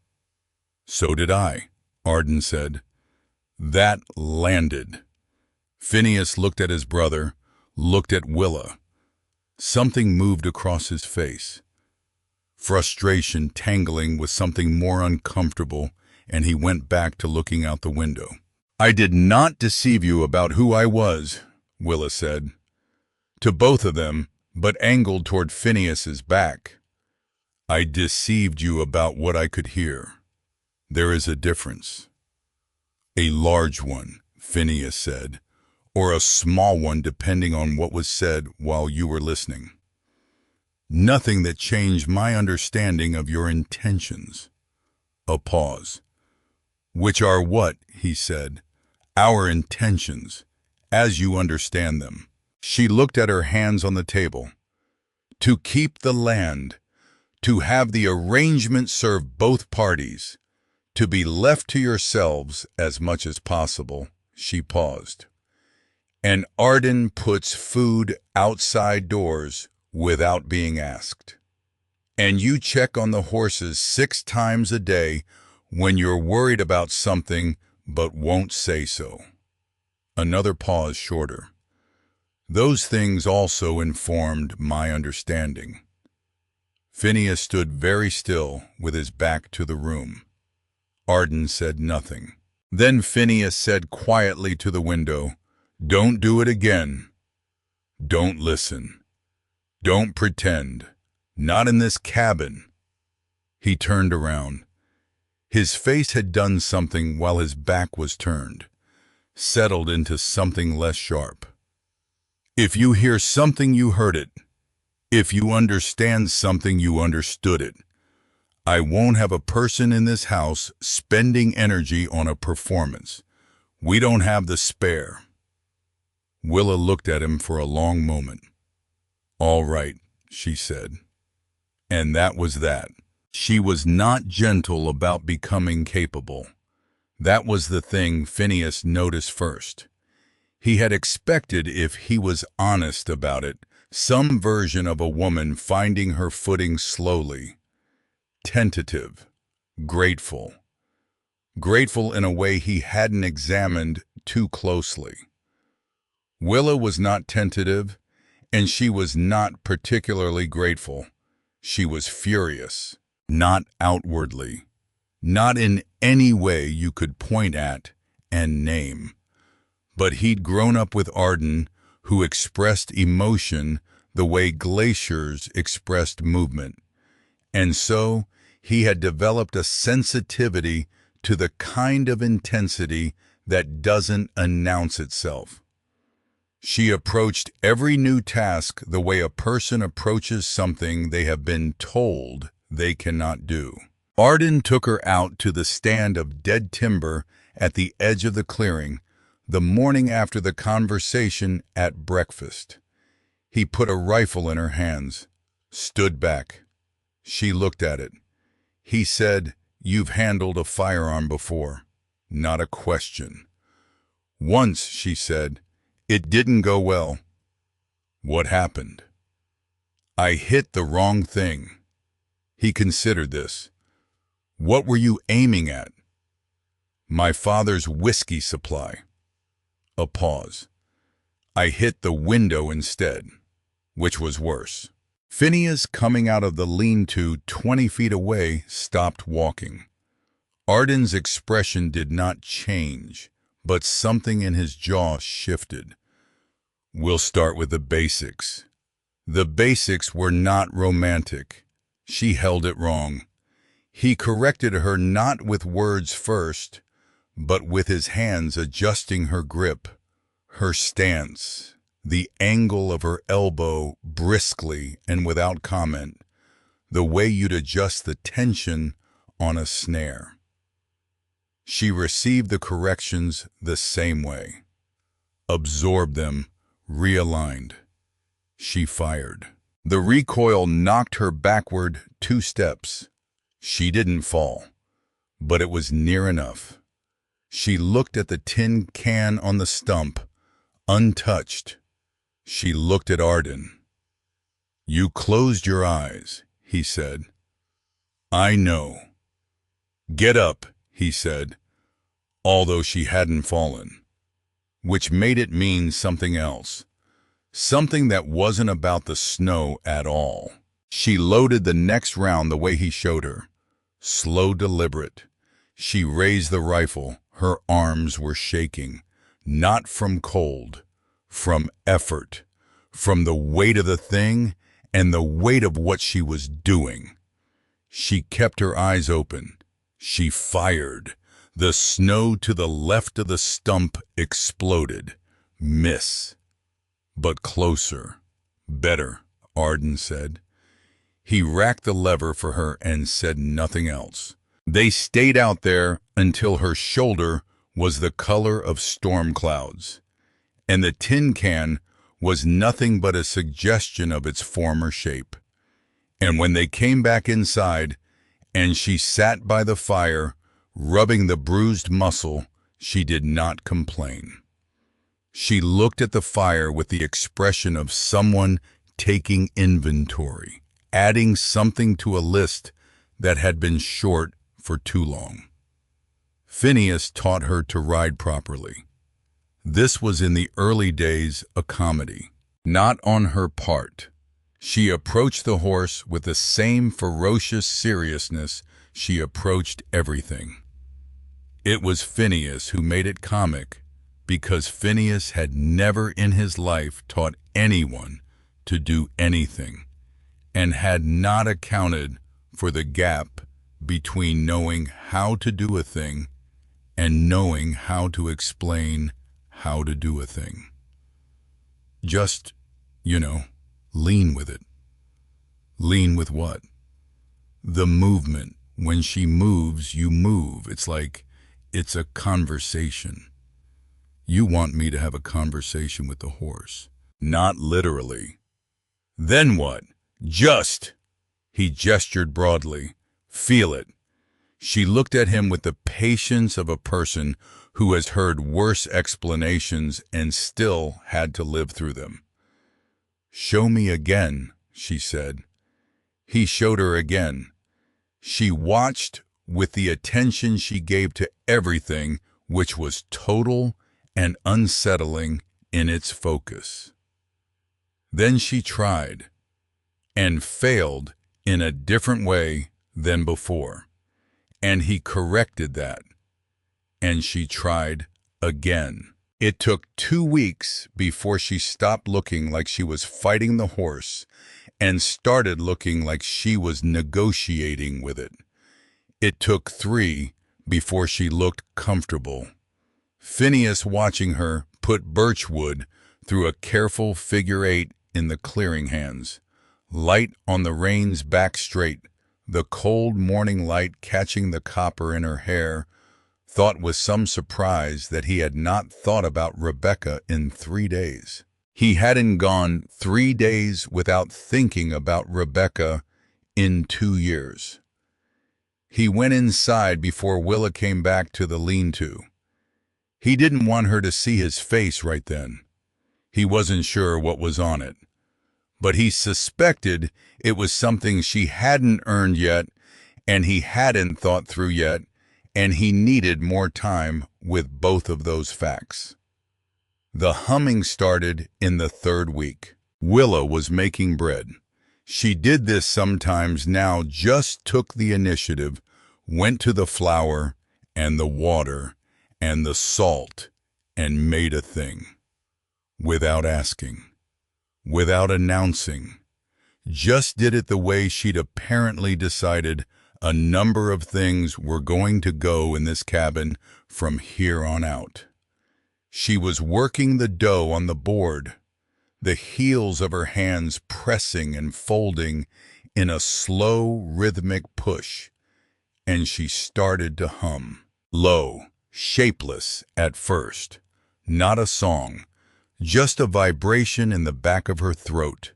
"So did I," Arden said. That landed. Phineas looked at his brother, looked at Willa. Something moved across his face. Frustration tangling with something more uncomfortable, and he went back to looking out the window. "I did not deceive you about who I was," Willa said. To both of them, but angled toward Phineas's back. "I deceived you about what I could hear. There is a difference." "A large one," Phineas said, "or a small one depending on what was said while you were listening. Nothing that changed my understanding of your intentions." A pause. "Which are what?" he said. "Our intentions, as you understand them." She looked at her hands on the table. "To keep the land, to have the arrangement serve both parties, to be left to yourselves as much as possible." She paused. "And Arden puts food outside doors without being asked. And you check on the horses 6 times a day when you're worried about something but won't say so." Another pause shorter. "Those things also informed my understanding." Phineas stood very still with his back to the room. Arden said nothing. Then Phineas said quietly to the window, "Don't do it again. Don't listen. Don't pretend. Not in this cabin." He turned around. His face had done something while his back was turned, settled into something less sharp. If you hear something, you heard it. If you understand something, you understood it. I won't have a person in this house spending energy on a performance. We don't have the spare. Willa looked at him for a long moment. All right, she said. And that was that. She was not gentle about becoming capable. That was the thing Phineas noticed first. He had expected, if he was honest about it, some version of a woman finding her footing slowly. Tentative. Grateful. Grateful in a way he hadn't examined too closely. Willa was not tentative, and she was not particularly grateful. She was furious, not outwardly, not in any way you could point at and name. But he'd grown up with Arden, who expressed emotion the way glaciers expressed movement. And so he had developed a sensitivity to the kind of intensity that doesn't announce itself. She approached every new task the way a person approaches something they have been told they cannot do. Arden took her out to the stand of dead timber at the edge of the clearing the morning after the conversation at breakfast. He put a rifle in her hands, stood back. She looked at it. He said, "You've handled a firearm before." Not a question. "Once," she said. "It didn't go well." "What happened?" "I hit the wrong thing." He considered this. "What were you aiming at?" "My father's whiskey supply." A pause. "I hit the window instead." Which was worse? Phineas, coming out of the lean-to 20 feet away, stopped walking. Arden's expression did not change, but something in his jaw shifted. "We'll start with the basics." The basics were not romantic. She held it wrong. He corrected her not with words first, but with his hands, adjusting her grip, her stance, the angle of her elbow, briskly and without comment, the way you'd adjust the tension on a snare. She received the corrections the same way, absorbed them, realigned. She fired. The recoil knocked her backward 2 steps. She didn't fall, but it was near enough. She looked at the tin can on the stump, untouched. She looked at Arden. "You closed your eyes," he said. "I know." "Get up," he said, although she hadn't fallen, which made it mean something else, something that wasn't about the snow at all. She loaded the next round the way he showed her, slow, deliberate. She raised the rifle. Her arms were shaking, not from cold, from effort, from the weight of the thing and the weight of what she was doing. She kept her eyes open. She fired. The snow to the left of the stump exploded. Miss. But closer. "Better," Arden said. He racked the lever for her and said nothing else. They stayed out there until her shoulder was the color of storm clouds, and the tin can was nothing but a suggestion of its former shape. And when they came back inside, and she sat by the fire, rubbing the bruised muscle, she did not complain. She looked at the fire with the expression of someone taking inventory, adding something to a list that had been short for too long. Phineas taught her to ride properly. This was in the early days a comedy, not on her part. She approached the horse with the same ferocious seriousness she approached everything. It was Phineas who made it comic, because Phineas had never in his life taught anyone to do anything, and had not accounted for the gap between knowing how to do a thing and knowing how to explain how to do a thing. Just, you know, lean with it. Lean with what? The movement. When she moves, you move. It's like it's a conversation. You want me to have a conversation with the horse. Not literally. Then what? Just. He gestured broadly. Feel it. She looked at him with the patience of a person who has heard worse explanations and still had to live through them. Show me again, she said. He showed her again. She watched with the attention she gave to everything, which was total and unsettling in its focus. Then she tried, and failed in a different way than before, and he corrected that, and she tried again. It took 2 weeks before she stopped looking like she was fighting the horse and started looking like she was negotiating with it. It took 3 before she looked comfortable. Phineas, watching her, put birch wood through a careful figure 8 in the clearing hands, light on the reins back straight, the cold morning light catching the copper in her hair, thought with some surprise that he had not thought about Rebecca in 3 days. He hadn't gone 3 days without thinking about Rebecca in 2 years. He went inside before Willa came back to the lean-to. He didn't want her to see his face right then. He wasn't sure what was on it, but he suspected it was something she hadn't earned yet, and he hadn't thought through yet, and he needed more time with both of those facts. The humming started in the 3rd week. Willa was making bread. She did this sometimes now, just took the initiative, went to the flour and the water and the salt and made a thing. Without asking, without announcing, just did it the way she'd apparently decided a number of things were going to go in this cabin from here on out. She was working the dough on the board, the heels of her hands pressing and folding in a slow, rhythmic push, and she started to hum. Low, shapeless at first, not a song, just a vibration in the back of her throat,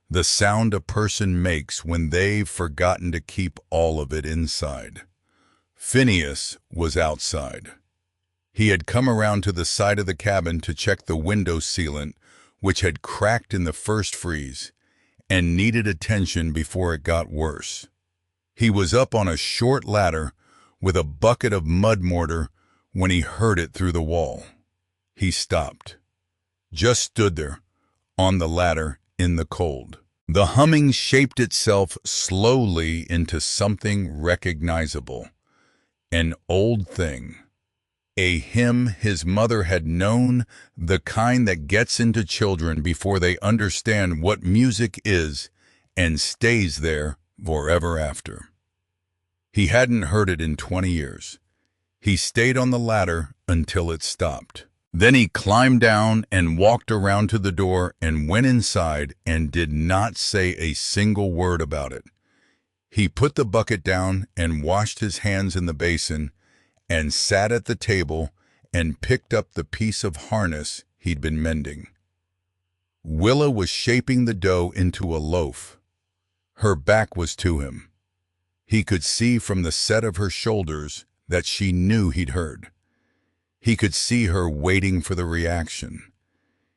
the sound a person makes when they've forgotten to keep all of it inside. Phineas was outside. He had come around to the side of the cabin to check the window sealant, which had cracked in the first freeze, and needed attention before it got worse. He was up on a short ladder with a bucket of mud mortar when he heard it through the wall. He stopped. Just stood there, on the ladder, in the cold. The humming shaped itself slowly into something recognizable. An old thing. A hymn his mother had known, the kind that gets into children before they understand what music is and stays there forever after. He hadn't heard it in 20 years. He stayed on the ladder until it stopped. Then he climbed down and walked around to the door and went inside and did not say a single word about it. He put the bucket down and washed his hands in the basin and sat at the table and picked up the piece of harness he'd been mending. Willa was shaping the dough into a loaf. Her back was to him. He could see from the set of her shoulders that she knew he'd heard. He could see her waiting for the reaction.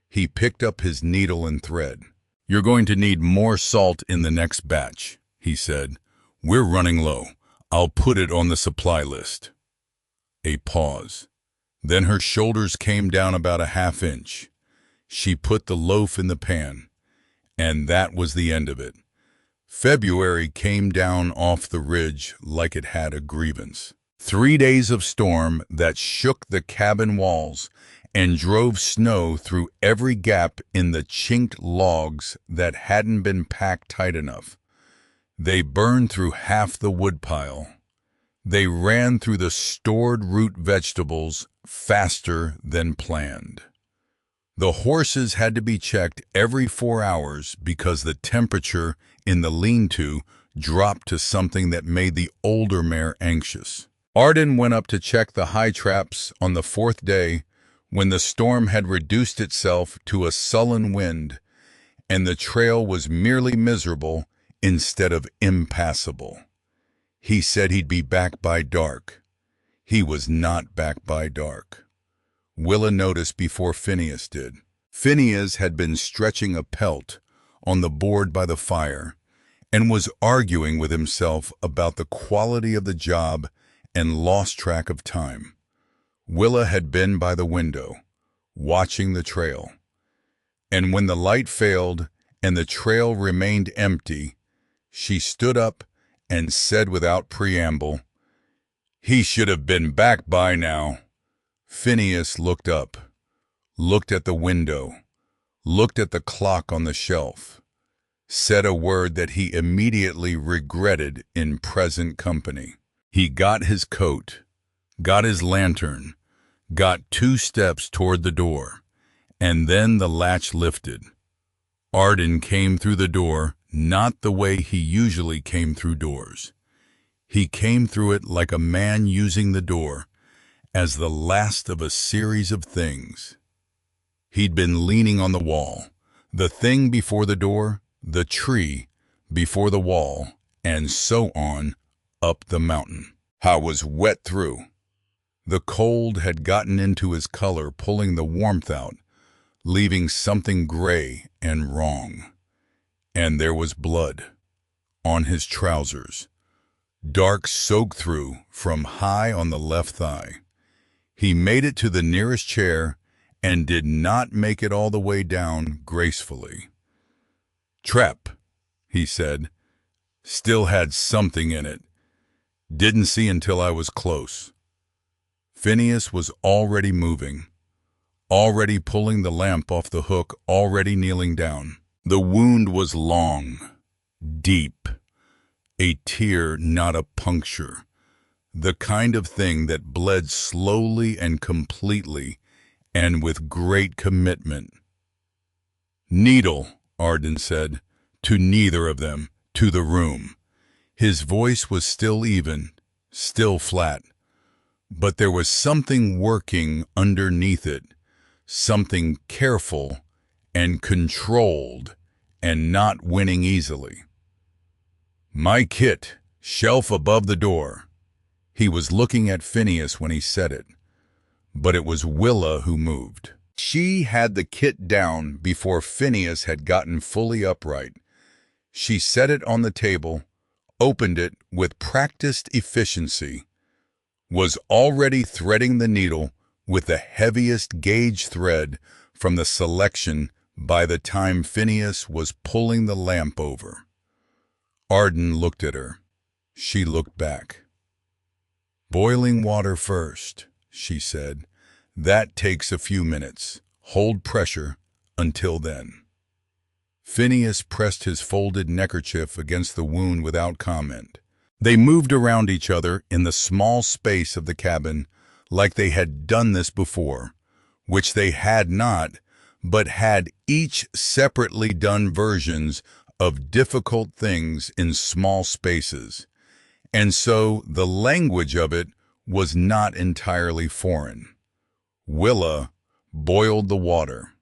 He picked up his needle and thread. "You're going to need more salt in the next batch," he said. "We're running low. I'll put it on the supply list." A pause. Then her shoulders came down about a ½ inch. She put the loaf in the pan, and that was the end of it. February came down off the ridge like it had a grievance. 3 days of storm that shook the cabin walls and drove snow through every gap in the chinked logs that hadn't been packed tight enough. They burned through half the woodpile. They ran through the stored root vegetables faster than planned. The horses had to be checked every 4 hours because the temperature in the lean-to dropped to something that made the older mare anxious. Arden went up to check the high traps on the 4th day when the storm had reduced itself to a sullen wind and the trail was merely miserable instead of impassable. He said he'd be back by dark. He was not back by dark. Willa noticed before Phineas did. Phineas had been stretching a pelt on the board by the fire and was arguing with himself about the quality of the job and lost track of time. Willa had been by the window, watching the trail. And when the light failed and the trail remained empty, she stood up and said without preamble, "He should have been back by now." Phineas looked up, looked at the window, looked at the clock on the shelf, said a word that he immediately regretted in present company. He got his coat, got his lantern, got 2 steps toward the door, and then the latch lifted. Arden came through the door not the way he usually came through doors. He came through it like a man using the door as the last of a series of things. He'd been leaning on the wall, the thing before the door, the tree before the wall, and so on up the mountain. I was wet through. The cold had gotten into his color, pulling the warmth out, leaving something gray and wrong. And there was blood on his trousers, dark soaked through from high on the left thigh. He made it to the nearest chair and did not make it all the way down gracefully. "Trap," he said. "Still had something in it. Didn't see until I was close." Phineas was already moving, already pulling the lamp off the hook, already kneeling down. The wound was long, deep, a tear, not a puncture, the kind of thing that bled slowly and completely and with great commitment. "Needle," Arden said, "to neither of them, to the room." His voice was still even, still flat, but there was something working underneath it, something careful and controlled and not winning easily. "My kit, shelf above the door." He was looking at Phineas when he said it, but it was Willa who moved. She had the kit down before Phineas had gotten fully upright. She set it on the table, opened it with practiced efficiency, was already threading the needle with the heaviest gauge thread from the selection by the time Phineas was pulling the lamp over. Arden looked at her. She looked back. "Boiling water first," she said. "That takes a few minutes. Hold pressure until then." Phineas pressed his folded neckerchief against the wound without comment. They moved around each other in the small space of the cabin like they had done this before, which they had not, but had each separately done versions of difficult things in small spaces, and so the language of it was not entirely foreign. Willa boiled the water.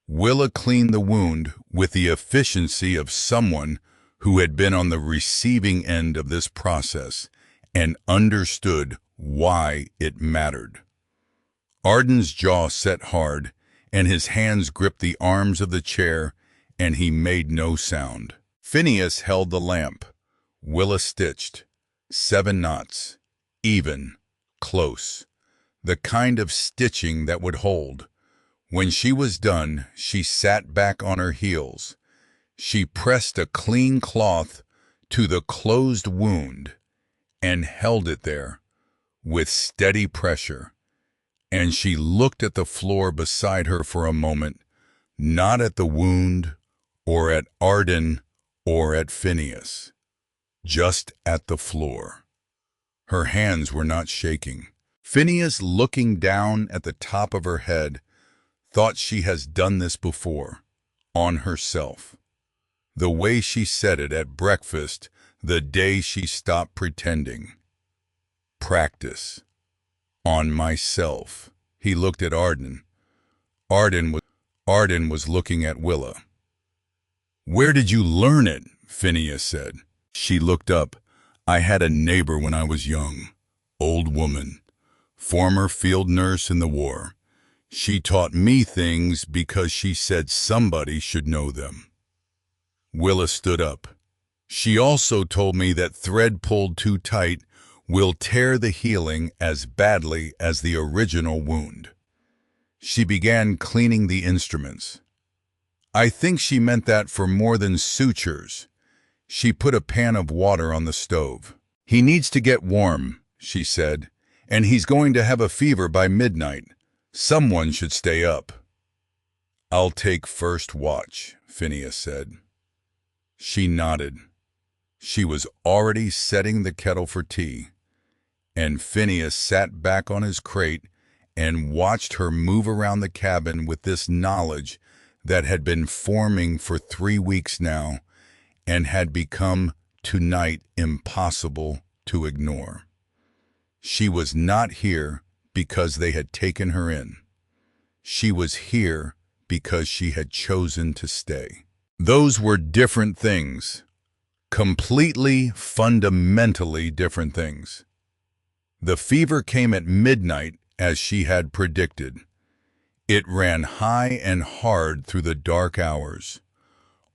Willa cleaned the wound with the efficiency of someone who had been on the receiving end of this process and understood why it mattered. Arden's jaw set hard, and his hands gripped the arms of the chair, and he made no sound. Phineas held the lamp. Willa stitched. 7 knots. Even. Close. The kind of stitching that would hold. When she was done, she sat back on her heels. She pressed a clean cloth to the closed wound and held it there with steady pressure. And she looked at the floor beside her for a moment, not at the wound or at Arden or at Phineas, just at the floor. Her hands were not shaking. Phineas, looking down at the top of her head, thought she has done this before, on herself. The way she said it at breakfast the day she stopped pretending. Practice. On myself. He looked at Arden. Arden was looking at Willa. "Where did you learn it?" Phineas said. She looked up. "I had a neighbor when I was young. Old woman. Former field nurse in the war. She taught me things because she said somebody should know them." Willa stood up. "She also told me that thread pulled too tight will tear the healing as badly as the original wound." She began cleaning the instruments. "I think she meant that for more than sutures." She put a pan of water on the stove. "He needs to get warm," she said, "and he's going to have a fever by midnight. Someone should stay up." "I'll take first watch," Phineas said. She nodded. She was already setting the kettle for tea, and Phineas sat back on his crate and watched her move around the cabin with this knowledge that had been forming for 3 weeks now and had become tonight impossible to ignore. She was not here because they had taken her in. She was here because she had chosen to stay. Those were different things. Completely, fundamentally different things. The fever came at midnight as she had predicted. It ran high and hard through the dark hours.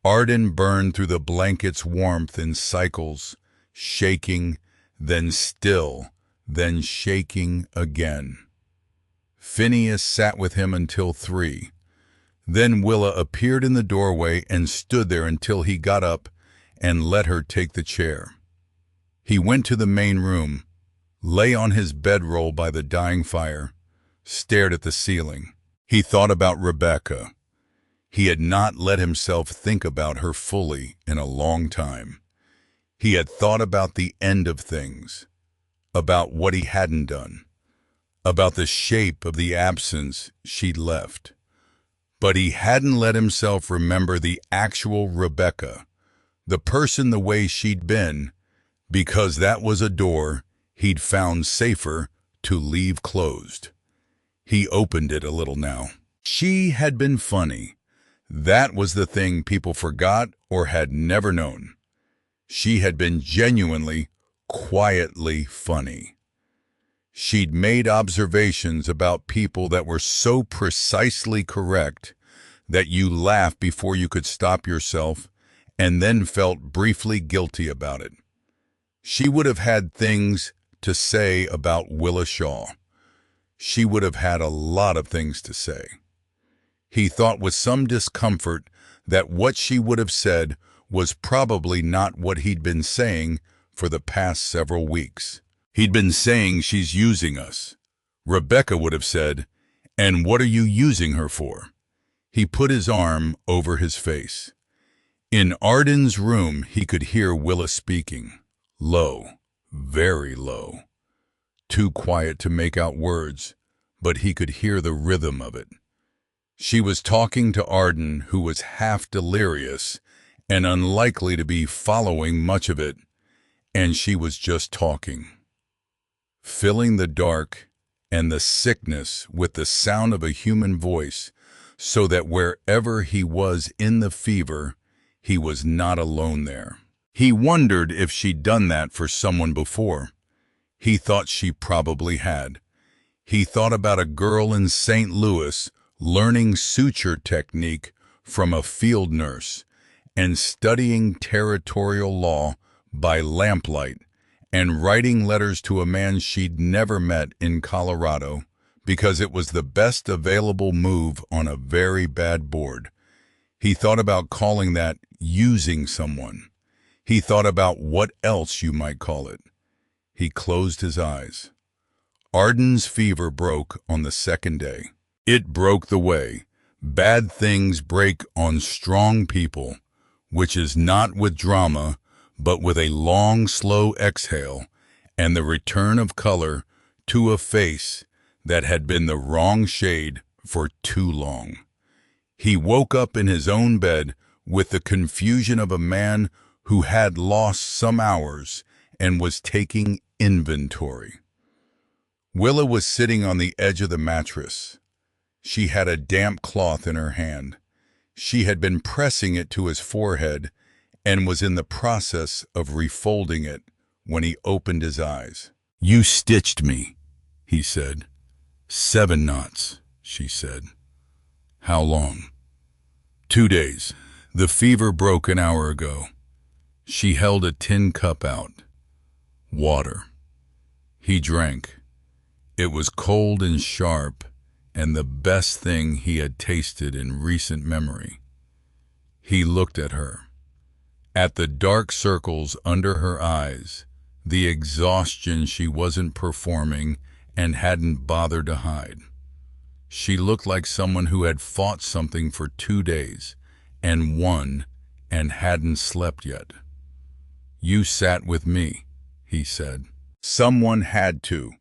Arden burned through the blanket's warmth in cycles, shaking, then still, then shaking again. Phineas sat with him until 3. Then Willa appeared in the doorway and stood there until he got up and let her take the chair. He went to the main room, lay on his bedroll by the dying fire, stared at the ceiling. He thought about Rebecca. He had not let himself think about her fully in a long time. He had thought about the end of things, about what he hadn't done, about the shape of the absence she'd left. But he hadn't let himself remember the actual Rebecca, the person the way she'd been, because that was a door he'd found safer to leave closed. He opened it a little now. She had been funny. That was the thing people forgot or had never known. She had been genuinely, quietly funny. She'd made observations about people that were so precisely correct that you laughed before you could stop yourself and then felt briefly guilty about it. She would have had things to say about Willa Shaw. She would have had a lot of things to say. He thought with some discomfort that what she would have said was probably not what he'd been saying for the past several weeks. He'd been saying she's using us. Rebecca would have said, "And what are you using her for?" He put his arm over his face. In Arden's room he could hear Willa speaking, low, very low. Too quiet to make out words, but he could hear the rhythm of it. She was talking to Arden, who was half delirious and unlikely to be following much of it, and she was just talking. Filling the dark and the sickness with the sound of a human voice, so that wherever he was in the fever, he was not alone there. He wondered if she'd done that for someone before. He thought she probably had. He thought about a girl in St. Louis learning suture technique from a field nurse and studying territorial law by lamplight and writing letters to a man she'd never met in Colorado because it was the best available move on a very bad board. He thought about calling that using someone. He thought about what else you might call it. He closed his eyes. Arden's fever broke on the 2nd day. It broke the way bad things break on strong people, which is not with drama, but with a long, slow exhale, and the return of color to a face that had been the wrong shade for too long. He woke up in his own bed with the confusion of a man who had lost some hours and was taking inventory. Willa was sitting on the edge of the mattress. She had a damp cloth in her hand. She had been pressing it to his forehead and was in the process of refolding it when he opened his eyes. "You stitched me," he said. "7 knots, she said. "How long?" "2 days. The fever broke an hour ago." She held a tin cup out. Water. He drank. It was cold and sharp, and the best thing he had tasted in recent memory. He looked at her. At the dark circles under her eyes, the exhaustion she wasn't performing and hadn't bothered to hide. She looked like someone who had fought something for 2 days and won and hadn't slept yet. "You sat with me," he said. "Someone had to."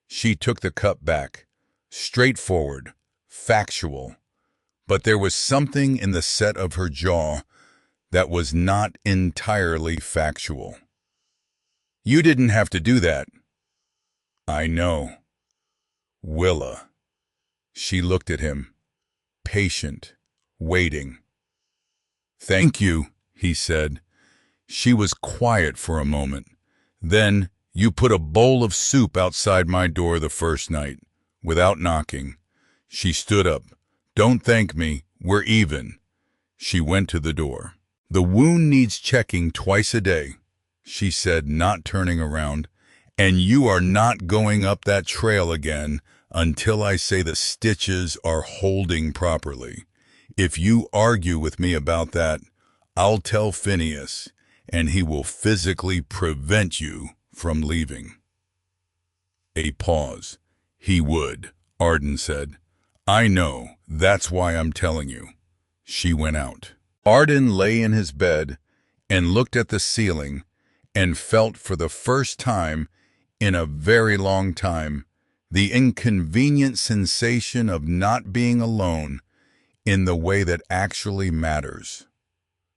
She took the cup back. Straightforward, factual. But there was something in the set of her jaw that was not entirely factual. "You didn't have to do that." "I know." "Willa." She looked at him, patient, waiting. "Thank you," he said. She was quiet for a moment. "Then you put a bowl of soup outside my door the first night, without knocking." She stood up. "Don't thank me, we're even." She went to the door. "The wound needs checking twice a day," she said, not turning around. "And you are not going up that trail again until I say the stitches are holding properly. If you argue with me about that, I'll tell Phineas, and he will physically prevent you from leaving." A pause. "He would," Arden said. "I know, that's why I'm telling you." She went out. Arden lay in his bed and looked at the ceiling and felt for the first time in a very long time the inconvenient sensation of not being alone in the way that actually matters.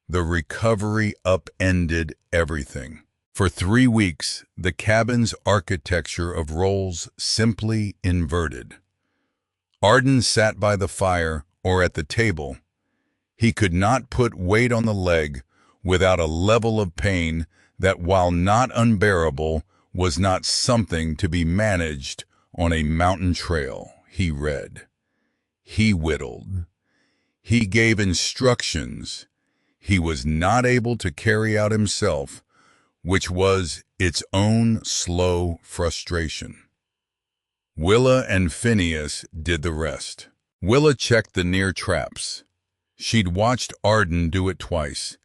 The recovery upended everything. For 3 weeks, the cabin's architecture of roles simply inverted. Arden sat by the fire or at the table. He could not put weight on the leg without a level of pain that, while not unbearable, was not something to be managed on a mountain trail. He read. He whittled. He gave instructions he was not able to carry out himself, which was its own slow frustration. Willa and Phineas did the rest. Willa checked the near traps. She'd watched Arden do it twice,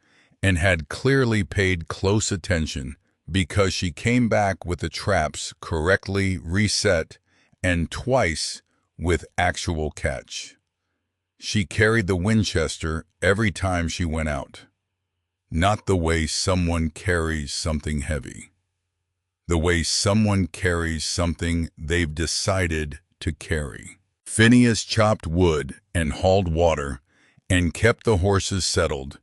and had clearly paid close attention because she came back with the traps correctly reset and twice with actual catch. She carried the Winchester every time she went out. Not the way someone carries something heavy. The way someone carries something they've decided to carry. Phineas chopped wood and hauled water and kept the horses settled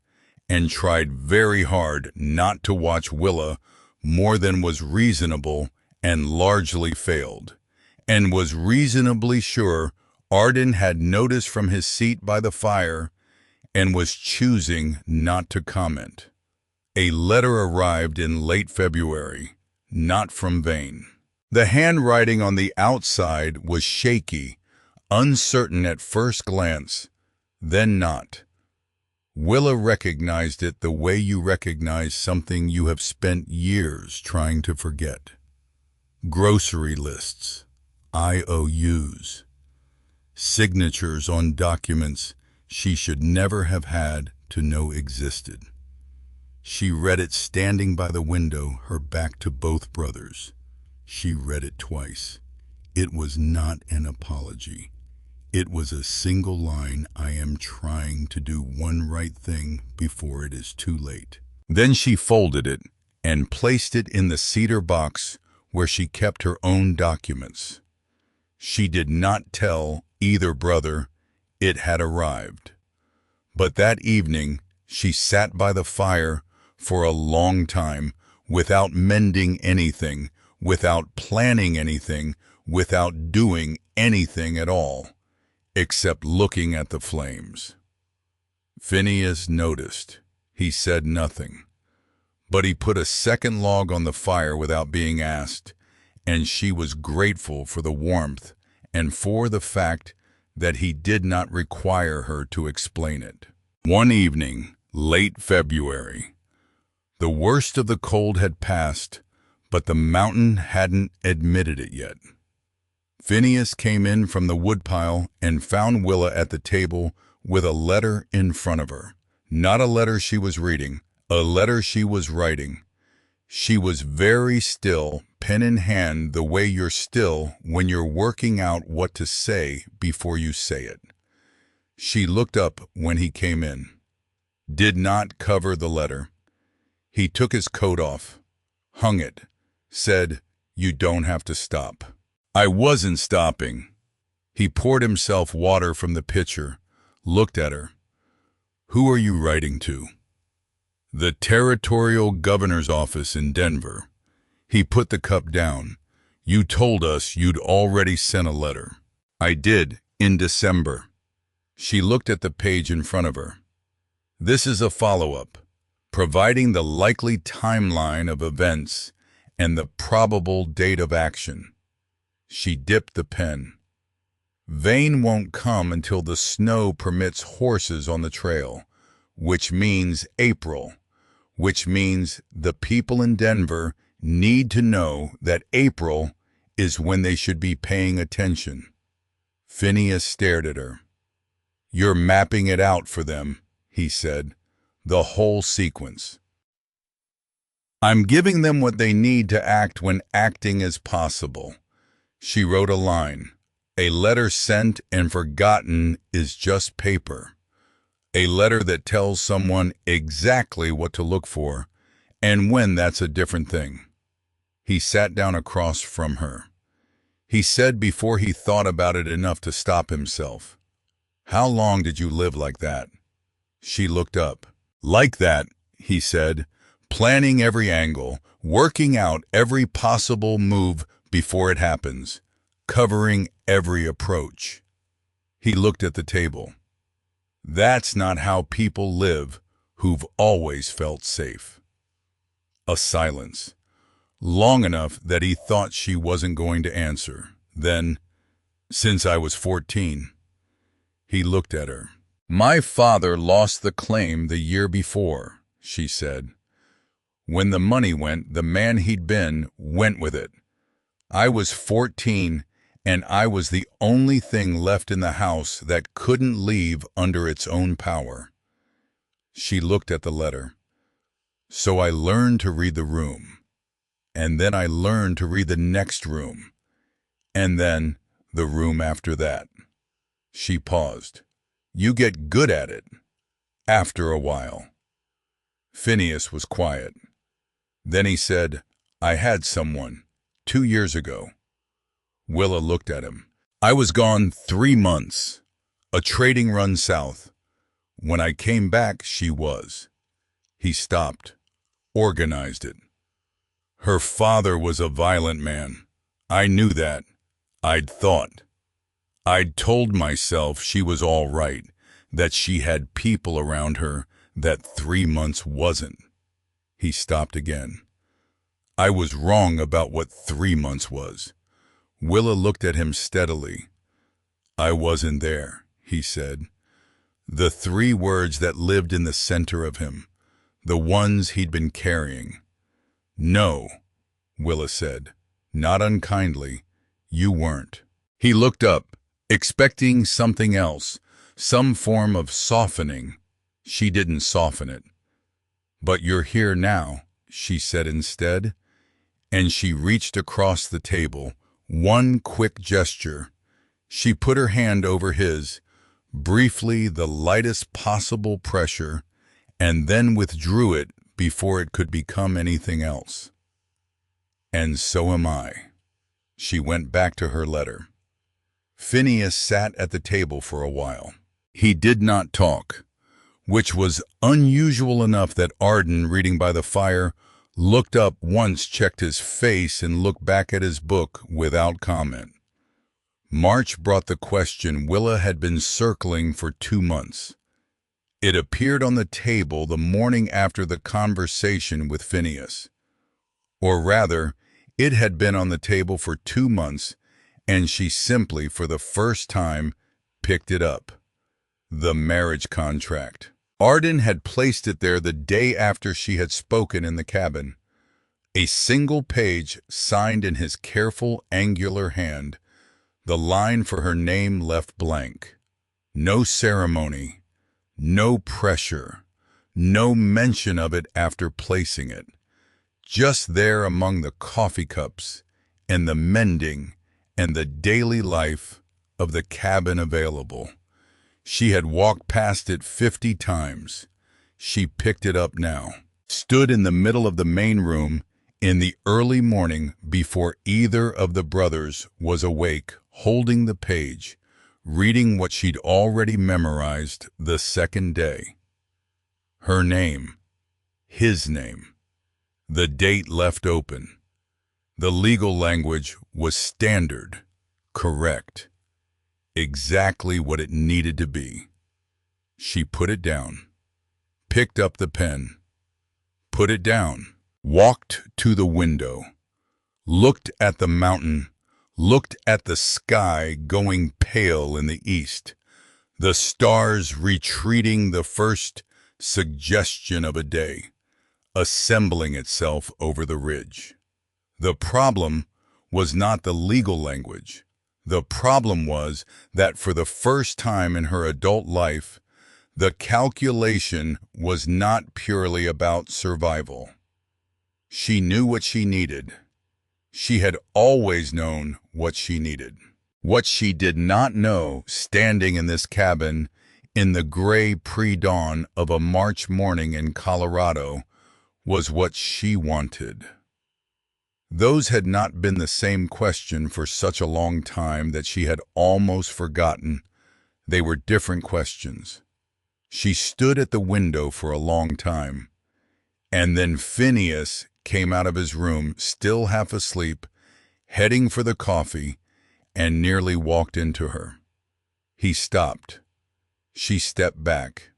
and tried very hard not to watch Willa more than was reasonable and largely failed, and was reasonably sure Arden had noticed from his seat by the fire and was choosing not to comment. A letter arrived in late February, not from Vane. The handwriting on the outside was shaky, uncertain at first glance, then not. Willa recognized it the way you recognize something you have spent years trying to forget. Grocery lists, IOUs, signatures on documents she should never have had to know existed. She read it standing by the window, her back to both brothers. She read it twice. It was not an apology. It was a single line: "I am trying to do one right thing before it is too late." Then she folded it and placed it in the cedar box where she kept her own documents. She did not tell either brother it had arrived. But that evening, she sat by the fire for a long time without mending anything, without planning anything, without doing anything at all, except looking at the flames. Phineas noticed. He said nothing. But he put a second log on the fire without being asked, and she was grateful for the warmth and for the fact that he did not require her to explain it. One evening, late February, the worst of the cold had passed, but the mountain hadn't admitted it yet. Phineas came in from the woodpile and found Willa at the table with a letter in front of her. Not a letter she was reading, a letter she was writing. She was very still, pen in hand, the way you're still when you're working out what to say before you say it. She looked up when he came in. Did not cover the letter. He took his coat off, hung it, said, "You don't have to stop." I wasn't stopping. He poured himself water from the pitcher, looked at her. Who are you writing to? The Territorial Governor's Office in Denver. He put the cup down. You told us you'd already sent a letter. I did, in December. She looked at the page in front of her. This is a follow-up, providing the likely timeline of events and the probable date of action. She dipped the pen. Vane won't come until the snow permits horses on the trail, which means April, which means the people in Denver need to know that April is when they should be paying attention. Phineas stared at her. You're mapping it out for them, he said, the whole sequence. I'm giving them what they need to act when acting is possible. She wrote a line. A letter sent and forgotten is just paper. A letter that tells someone exactly what to look for, and when, that's a different thing. He sat down across from her. He said before he thought about it enough to stop himself, How long did you live like that? She looked up. Like that, he said, planning every angle, working out every possible move before it happens, covering every approach. He looked at the table. That's not how people live who've always felt safe. A silence, long enough that he thought she wasn't going to answer. Then, since I was 14. He looked at her. My father lost the claim the year before, she said. When the money went, the man he'd been went with it. I was 14, and I was the only thing left in the house that couldn't leave under its own power. She looked at the letter. So I learned to read the room. And then I learned to read the next room. And then the room after that. She paused. You get good at it. After a while. Phineas was quiet. Then he said, I had someone, 2 years ago. Willa looked at him. I was gone 3 months. A trading run south. When I came back, she was. He stopped. Organized it. Her father was a violent man. I knew that. I'd thought. I'd told myself she was all right, that she had people around her that 3 months wasn't. He stopped again. I was wrong about what 3 months was. Willa looked at him steadily. I wasn't there, he said. The 3 words that lived in the center of him, the ones he'd been carrying. No, Willa said, not unkindly, you weren't. He looked up, expecting something else, some form of softening. She didn't soften it. But you're here now, she said instead, and she reached across the table, one quick gesture. She put her hand over his, briefly the lightest possible pressure, and then withdrew it before it could become anything else. And so am I. She went back to her letter. Phineas sat at the table for a while. He did not talk, which was unusual enough that Arden, reading by the fire, looked up once, checked his face, and looked back at his book without comment. March brought the question Willa had been circling for 2 months. It appeared on the table the morning after the conversation with Phineas. Or rather, it had been on the table for 2 months, and she simply, for the first time, picked it up. The marriage contract. Arden had placed it there the day after she had spoken in the cabin. A single page signed in his careful, angular hand, the line for her name left blank. No ceremony, no pressure, no mention of it after placing it. Just there among the coffee cups and the mending and the daily life of the cabin available. She had walked past it 50 times. She picked it up now, stood in the middle of the main room in the early morning before either of the brothers was awake, holding the page, reading what she'd already memorized the second day. Her name, his name. The date left open. The legal language was standard, correct, exactly what it needed to be. She put it down, picked up the pen, put it down, walked to the window, looked at the mountain, looked at the sky going pale in the east, the stars retreating, the first suggestion of a day assembling itself over the ridge. The problem was not the legal language. The problem was that for the first time in her adult life, the calculation was not purely about survival. She knew what she needed. She had always known what she needed. What she did not know, standing in this cabin in the gray pre-dawn of a March morning in Colorado, was what she wanted. Those had not been the same question for such a long time that she had almost forgotten. They were different questions. She stood at the window for a long time, and then Phineas came out of his room, still half asleep, heading for the coffee, and nearly walked into her. He stopped. She stepped back.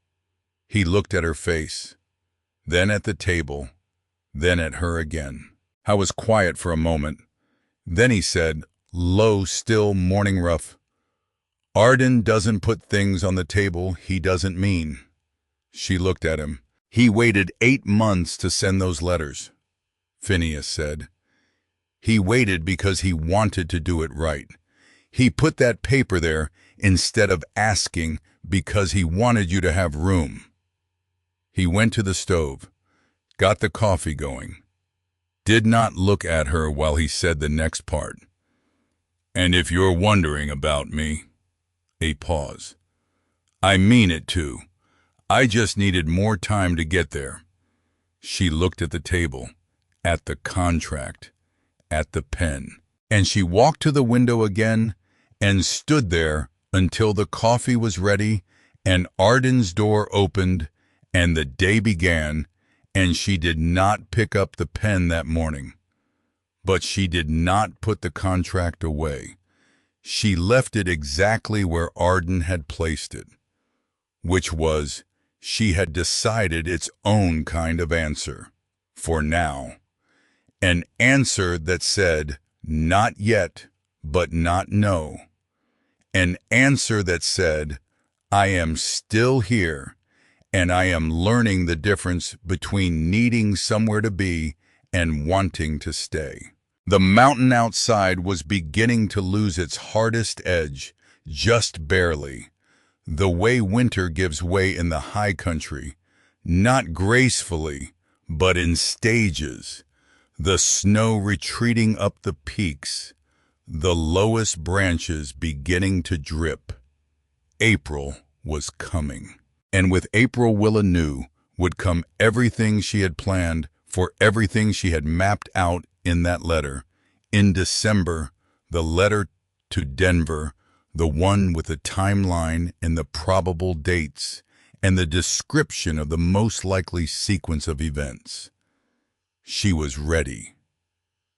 He looked at her face, then at the table, then at her again. I was quiet for a moment. Then he said, low, still, morning rough, Arden doesn't put things on the table he doesn't mean. She looked at him. He waited 8 months to send those letters, Phineas said. He waited because he wanted to do it right. He put that paper there instead of asking because he wanted you to have room. He went to the stove, got the coffee going, did not look at her while he said the next part. And if you're wondering about me, a pause. I mean it too. I just needed more time to get there. She looked at the table, at the contract, at the pen, and she walked to the window again and stood there until the coffee was ready and Arden's door opened and the day began, and she did not pick up the pen that morning. But she did not put the contract away. She left it exactly where Arden had placed it, which was, she had decided its own kind of answer, for now. An answer that said, not yet, but not no. An answer that said, I am still here, and I am learning the difference between needing somewhere to be and wanting to stay. The mountain outside was beginning to lose its hardest edge, just barely, the way winter gives way in the high country, not gracefully, but in stages, the snow retreating up the peaks, the lowest branches beginning to drip. April was coming. And with April, Willa knew, would come everything she had planned, for everything she had mapped out in that letter. In December, the letter to Denver, the one with the timeline and the probable dates, and the description of the most likely sequence of events. She was ready.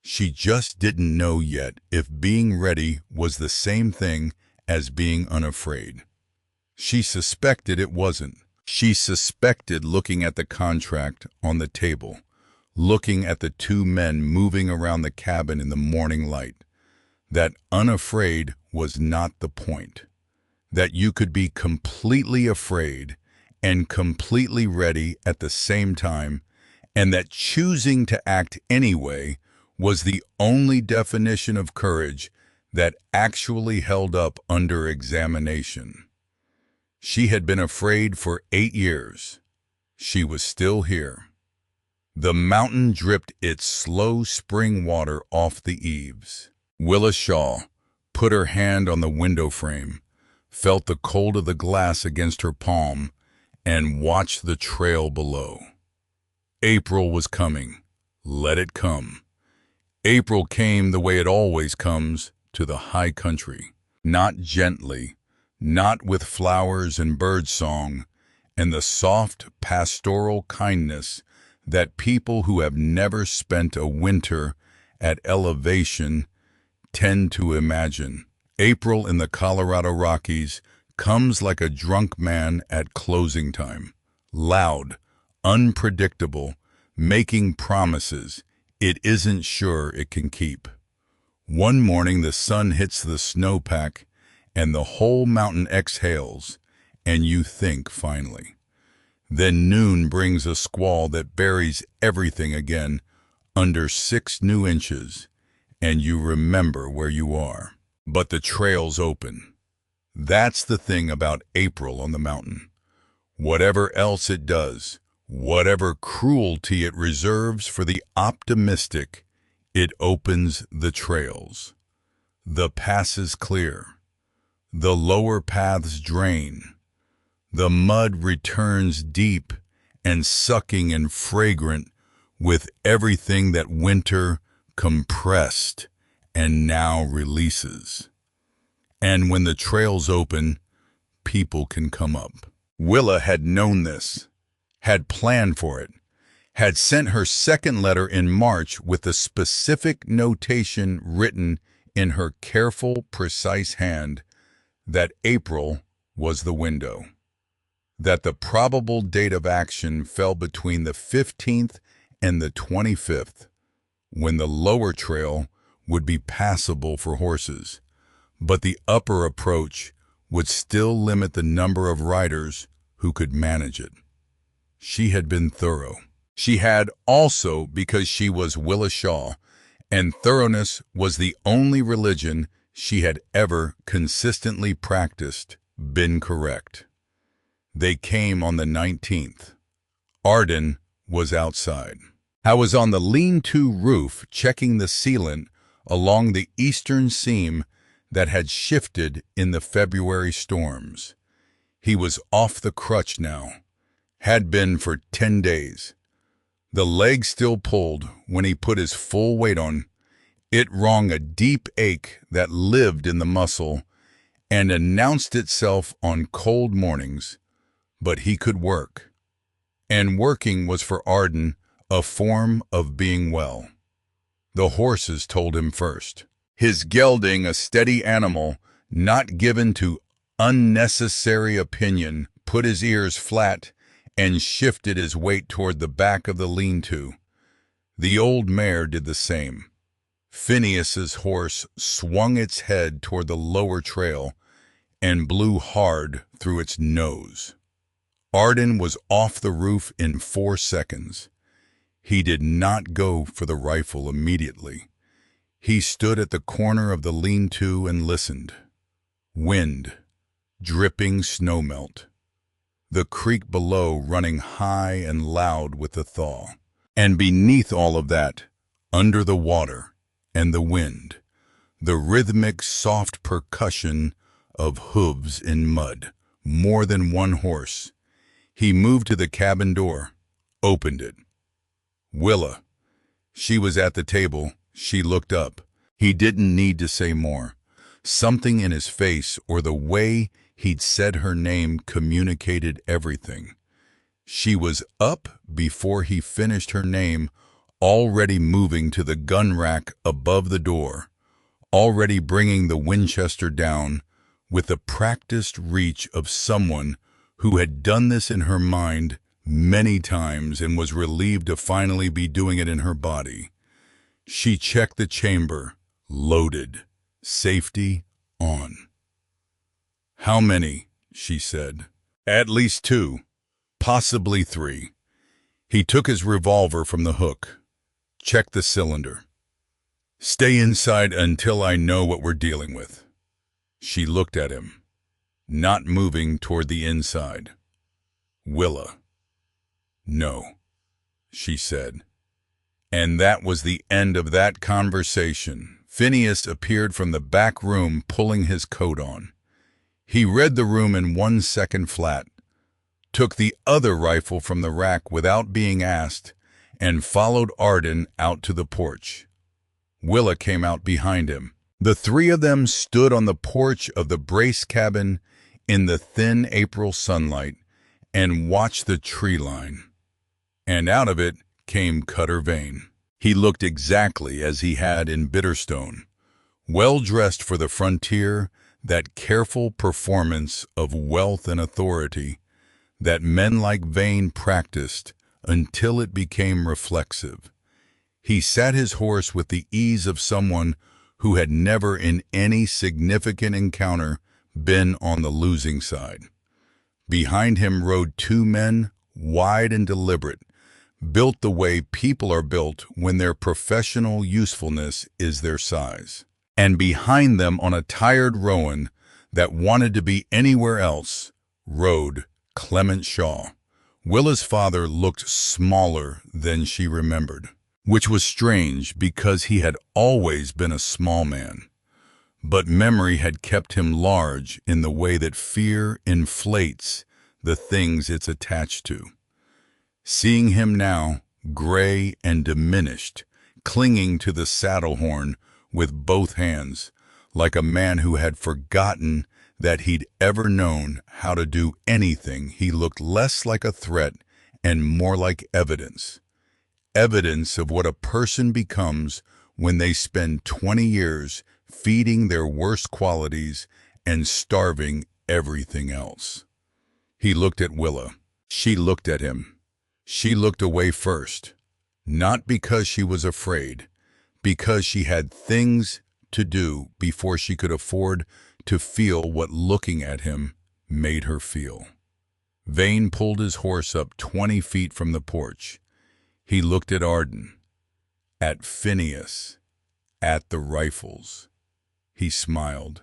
She just didn't know yet if being ready was the same thing as being unafraid. She suspected it wasn't. She suspected looking at the contract on the table, looking at the two men moving around the cabin in the morning light, that unafraid was not the point. That you could be completely afraid and completely ready at the same time, and that choosing to act anyway was the only definition of courage that actually held up under examination. She had been afraid for 8 years. She was still here. The mountain dripped its slow spring water off the eaves. Willa Shaw put her hand on the window frame, felt the cold of the glass against her palm, and watched the trail below. April was coming. Let it come. April came the way it always comes to the high country. Not gently, not with flowers and birdsong, and the soft pastoral kindness that people who have never spent a winter at elevation tend to imagine. April in the Colorado Rockies comes like a drunk man at closing time, loud, unpredictable, making promises it isn't sure it can keep. One morning the sun hits the snowpack and the whole mountain exhales, and you think finally. Then noon brings a squall that buries everything again under 6 new inches, and you remember where you are. But the trail's open. That's the thing about April on the mountain. Whatever else it does, whatever cruelty it reserves for the optimistic, it opens the trails. The passes clear. The lower paths drain. The mud returns deep and sucking and fragrant with everything that winter compressed and now releases. And when the trails open, people can come up. Willa had known this, had planned for it, had sent her second letter in March with the specific notation written in her careful, precise hand that April was the window, that the probable date of action fell between the 15th and the 25th, when the lower trail would be passable for horses, but the upper approach would still limit the number of riders who could manage it. She had been thorough. She had also, because she was Willa Shaw, and thoroughness was the only religion she had ever consistently practiced, been correct. They came on the 19th. Arden was outside. I was on the lean-to roof checking the sealant along the eastern seam that had shifted in the February storms. He was off the crutch now, had been for 10 days. The leg still pulled when he put his full weight on. It wrung a deep ache that lived in the muscle and announced itself on cold mornings, but he could work. And working was for Arden a form of being well. The horses told him first. His gelding, a steady animal, not given to unnecessary opinion, put his ears flat and shifted his weight toward the back of the lean-to. The old mare did the same. Phineas's horse swung its head toward the lower trail and blew hard through its nose. Arden was off the roof in 4 seconds. He did not go for the rifle immediately. He stood at the corner of the lean-to and listened. Wind, dripping snowmelt. The creek below running high and loud with the thaw. And beneath all of that, under the water and the wind, the rhythmic soft percussion of hooves in mud, more than one horse. He moved to the cabin door, opened it. Willa. She was at the table. She looked up. He didn't need to say more. Something in his face or the way he'd said her name communicated everything. She was up before he finished her name, already moving to the gun rack above the door, already bringing the Winchester down with the practiced reach of someone who had done this in her mind many times and was relieved to finally be doing it in her body. She checked the chamber, loaded, safety on. "How many?" she said. "At least 2, possibly 3. He took his revolver from the hook. "Check the cylinder. Stay inside until I know what we're dealing with." She looked at him, not moving toward the inside. "Willa." "No," she said. And that was the end of that conversation. Phineas appeared from the back room pulling his coat on. He read the room in 1 second flat, took the other rifle from the rack without being asked, and followed Arden out to the porch. Willa came out behind him. The 3 of them stood on the porch of the Brace cabin in the thin April sunlight and watched the tree line. And out of it came Cutter Vane. He looked exactly as he had in Bitterstone, well-dressed for the frontier, that careful performance of wealth and authority that men like Vane practiced until it became reflexive. He sat his horse with the ease of someone who had never in any significant encounter been on the losing side. Behind him rode 2 men, wide and deliberate, built the way people are built when their professional usefulness is their size. And behind them, on a tired roan that wanted to be anywhere else, rode Clement Shaw. Willa's father looked smaller than she remembered, which was strange because he had always been a small man. But memory had kept him large in the way that fear inflates the things it's attached to. Seeing him now, gray and diminished, clinging to the saddle horn with both hands, like a man who had forgotten that he'd ever known how to do anything, he looked less like a threat and more like evidence. Evidence of what a person becomes when they spend 20 years feeding their worst qualities and starving everything else. He looked at Willa. She looked at him. She looked away first, not because she was afraid, because she had things to do before she could afford to feel what looking at him made her feel. Vane pulled his horse up 20 feet from the porch. He looked at Arden, at Phineas, at the rifles. He smiled.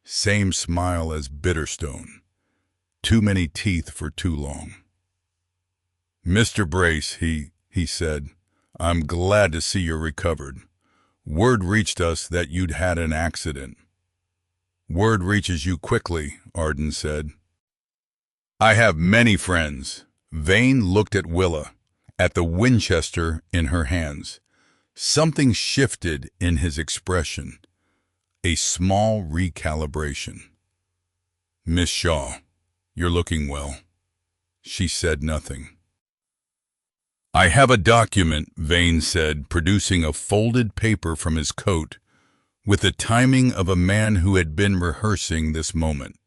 Same smile as Bitterstone. Too many teeth for too long. "Mr. Brace," he said, "I'm glad to see you're recovered. Word reached us that you'd had an accident." "Word reaches you quickly," Arden said. "I have many friends." Vane looked at Willa, at the Winchester in her hands. Something shifted in his expression, a small recalibration. "Miss Shaw, you're looking well." She said nothing. "I have a document," Vane said, producing a folded paper from his coat, with the timing of a man who had been rehearsing this moment.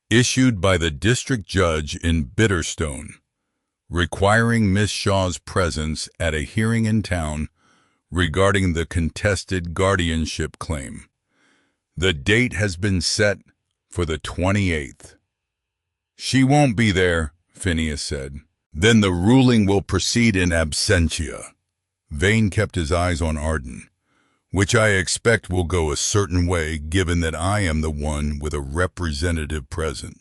"Issued by the district judge in Bitterstone, requiring Miss Shaw's presence at a hearing in town regarding the contested guardianship claim. The date has been set for the 28th. "She won't be there," Phineas said. "Then the ruling will proceed in absentia." Vane kept his eyes on Arden, "which I expect will go a certain way given that I am the one with a representative present."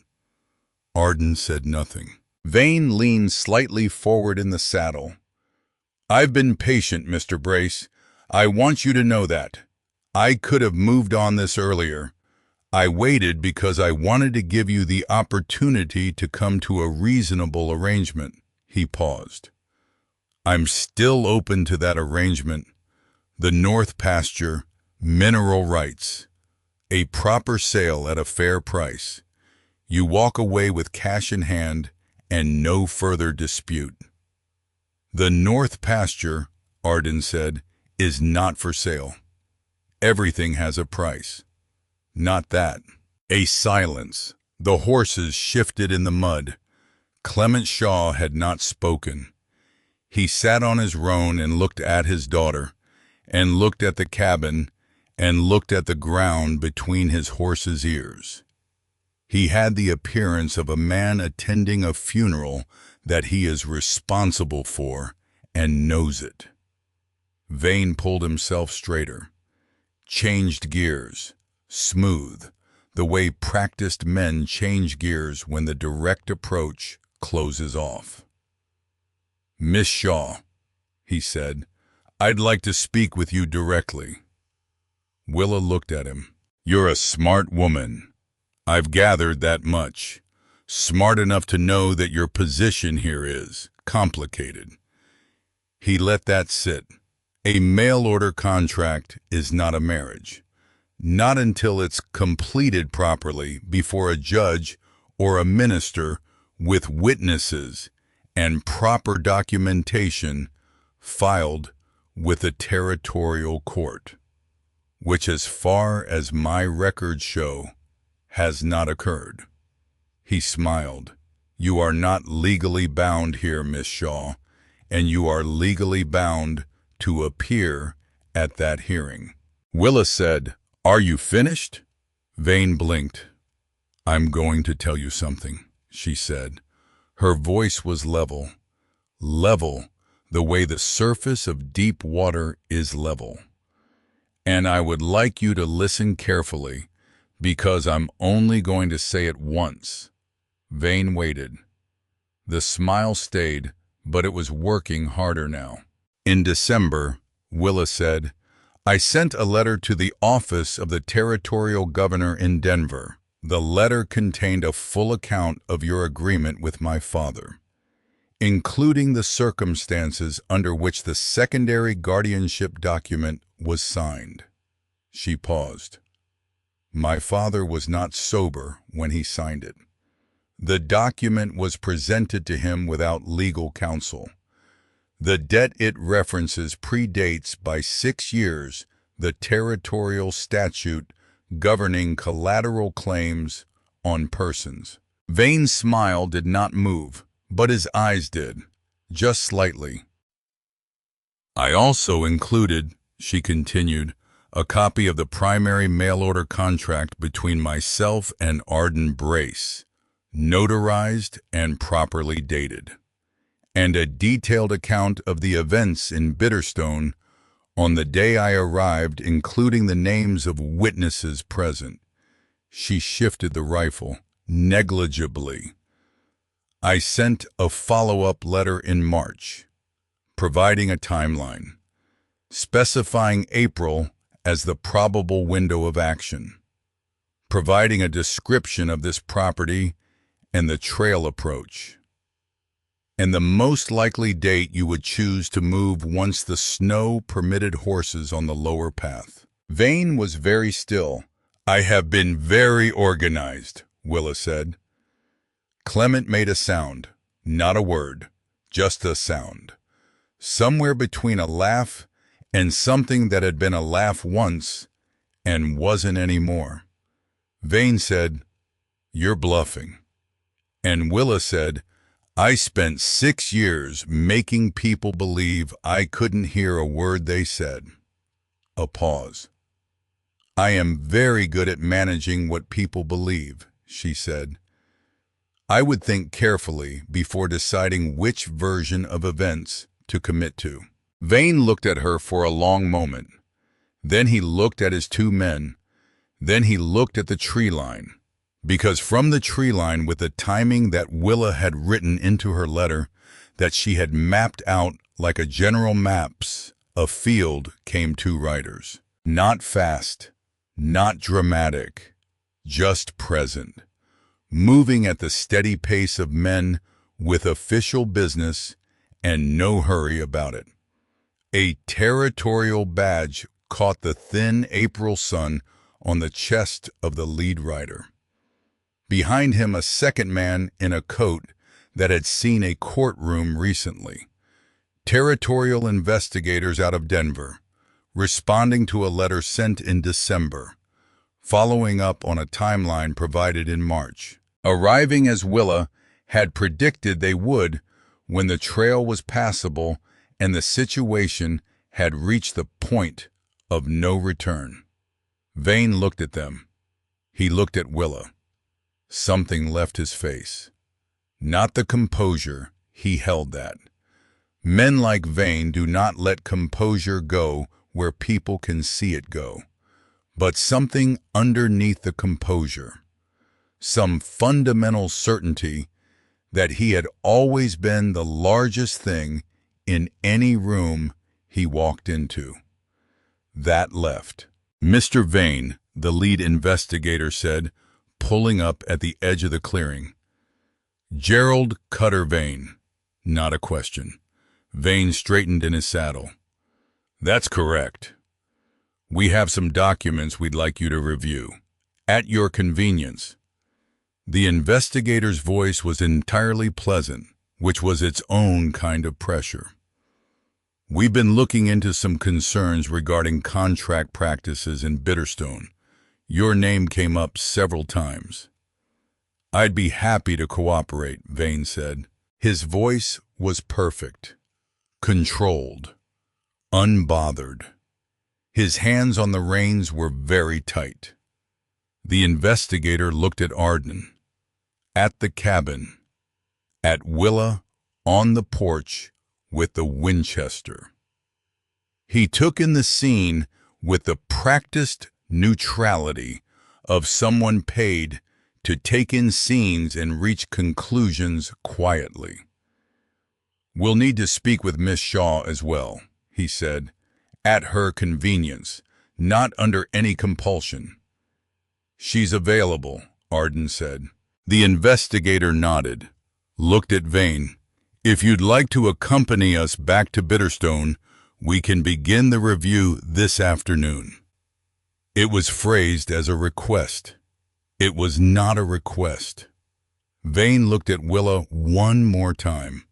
Arden said nothing. Vane leaned slightly forward in the saddle. "I've been patient, Mr. Brace. I want you to know that. I could have moved on this earlier. I waited because I wanted to give you the opportunity to come to a reasonable arrangement." He paused. I'm still open to that arrangement. The North Pasture, mineral rights, a proper sale at a fair price. You walk away with cash in hand and no further dispute. The North Pasture, Arden said, is not for sale. Everything has a price. Not that. A silence. The horses shifted in the mud. Clement Shaw had not spoken. He sat on his roan and looked at his daughter, and looked at the cabin, and looked at the ground between his horse's ears. He had the appearance of a man attending a funeral that he is responsible for and knows it. Vane pulled himself straighter, changed gears, smooth, the way practiced men change gears when the direct approach closes off. "Miss Shaw," he said, "I'd like to speak with you directly." Willa looked at him. "You're a smart woman. I've gathered that much. Smart enough to know that your position here is complicated." He let that sit. A mail-order contract is not a marriage. Not until it's completed properly before a judge or a minister with witnesses and proper documentation filed with a territorial court, which, as far as my records show, has not occurred. He smiled. "You are not legally bound here, Miss Shaw, and you are legally bound to appear at that hearing." Willa said, "Are you finished?" Vane blinked. "I'm going to tell you something," she said. Her voice was level. Level, the way the surface of deep water is level. "And I would like you to listen carefully, because I'm only going to say it once." Vane waited. The smile stayed, but it was working harder now. "In December," Willa said, "I sent a letter to the office of the territorial governor in Denver. The letter contained a full account of your agreement with my father, including the circumstances under which the secondary guardianship document was signed." She paused. "My father was not sober when he signed it. The document was presented to him without legal counsel. The debt it references predates by 6 years the territorial statute governing collateral claims on persons." Vane's smile did not move, but his eyes did, just slightly. "I also included," she continued, "a copy of the primary mail-order contract between myself and Arden Brace, notarized and properly dated, and a detailed account of the events in Bitterstone on the day I arrived, including the names of witnesses present." She shifted the rifle negligibly. "I sent a follow-up letter in March, providing a timeline, specifying April as the probable window of action, providing a description of this property and the trail approach, and the most likely date you would choose to move once the snow permitted horses on the lower path." Vane was very still. "I have been very organized," Willa said. Clement made a sound, not a word, just a sound, somewhere between a laugh and something that had been a laugh once and wasn't anymore. Vane said, "You're bluffing." And Willa said, "I spent 6 years making people believe I couldn't hear a word they said." A pause. "I am very good at managing what people believe," she said. "I would think carefully before deciding which version of events to commit to." Vane looked at her for a long moment. Then he looked at his 2 men. Then he looked at the tree line. Because from the tree line, with the timing that Willa had written into her letter, that she had mapped out like a general maps a field, came 2 riders. Not fast, not dramatic, just present, moving at the steady pace of men with official business and no hurry about it. A territorial badge caught the thin April sun on the chest of the lead rider. Behind him, a second man in a coat that had seen a courtroom recently. Territorial investigators out of Denver, responding to a letter sent in December, following up on a timeline provided in March. Arriving as Willa had predicted they would when the trail was passable and the situation had reached the point of no return. Vane looked at them. He looked at Willa. Something left his face. Not the composure, he held that. Men like Vane do not let composure go where people can see it go, but something underneath the composure. Some fundamental certainty that he had always been the largest thing in any room he walked into. That left. Mr. Vane, the lead investigator said, pulling up at the edge of the clearing. Gerald Cutter Vane. Not a question. Vane straightened in his saddle. That's correct. We have some documents we'd like you to review. At your convenience. The investigator's voice was entirely pleasant, which was its own kind of pressure. We've been looking into some concerns regarding contract practices in Bitterstone. Your name came up several times. I'd be happy to cooperate, Vane said. His voice was perfect, controlled, unbothered. His hands on the reins were very tight. The investigator looked at Arden, at the cabin, at Willa on the porch with the Winchester. He took in the scene with the practiced neutrality of someone paid to take in scenes and reach conclusions quietly. We'll need to speak with Miss Shaw as well, he said, at her convenience, not under any compulsion. She's available, Arden said. The investigator nodded, looked at Vane. If you'd like to accompany us back to Bitterstone, we can begin the review this afternoon. It was phrased as a request. It was not a request. Vane looked at Willa one more time.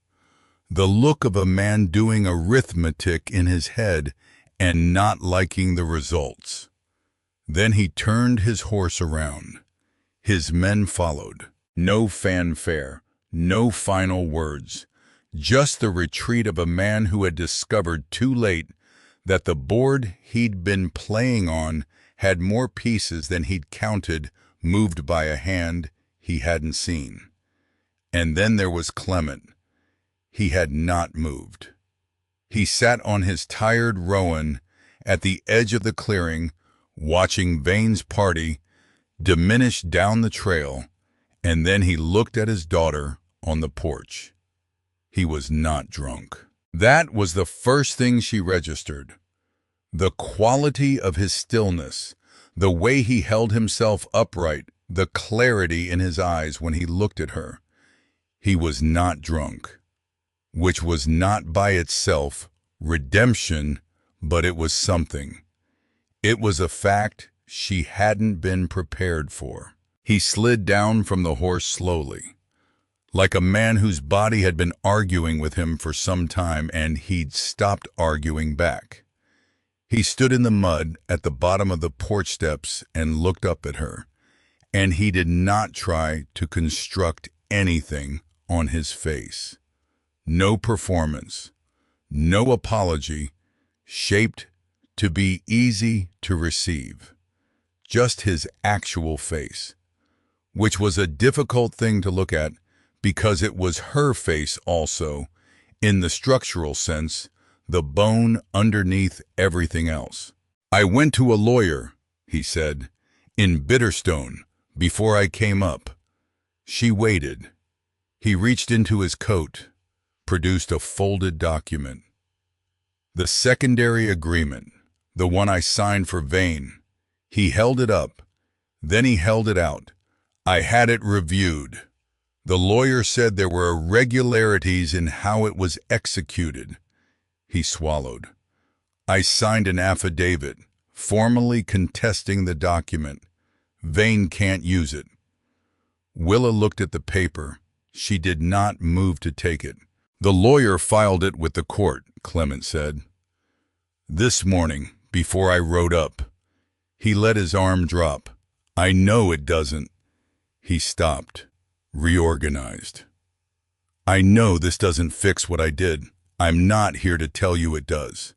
The look of a man doing arithmetic in his head and not liking the results. Then he turned his horse around. His men followed. No fanfare, no final words. Just the retreat of a man who had discovered too late that the board he'd been playing on had more pieces than he'd counted, moved by a hand he hadn't seen. And then there was Clement. He had not moved. He sat on his tired roan at the edge of the clearing, watching Vane's party diminish down the trail, and then he looked at his daughter on the porch. He was not drunk. That was the first thing she registered. The quality of his stillness, the way he held himself upright, the clarity in his eyes when he looked at her. He was not drunk, which was not by itself redemption, but it was something. It was a fact she hadn't been prepared for. He slid down from the horse slowly, like a man whose body had been arguing with him for some time and he'd stopped arguing back. He stood in the mud at the bottom of the porch steps and looked up at her, and he did not try to construct anything on his face. No performance, no apology, shaped to be easy to receive. Just his actual face, which was a difficult thing to look at because it was her face also, in the structural sense, the bone underneath everything else. I went to a lawyer, he said, in Bitterstone, before I came up. She waited. He reached into his coat, produced a folded document. The secondary agreement, the one I signed for Vane. He held it up. Then he held it out. I had it reviewed. The lawyer said there were irregularities in how it was executed. He swallowed. I signed an affidavit, formally contesting the document. Vane can't use it. Willa looked at the paper. She did not move to take it. The lawyer filed it with the court, Clement said. This morning, before I rode up. He let his arm drop. I know it doesn't. He stopped, reorganized. I know this doesn't fix what I did. I'm not here to tell you it does.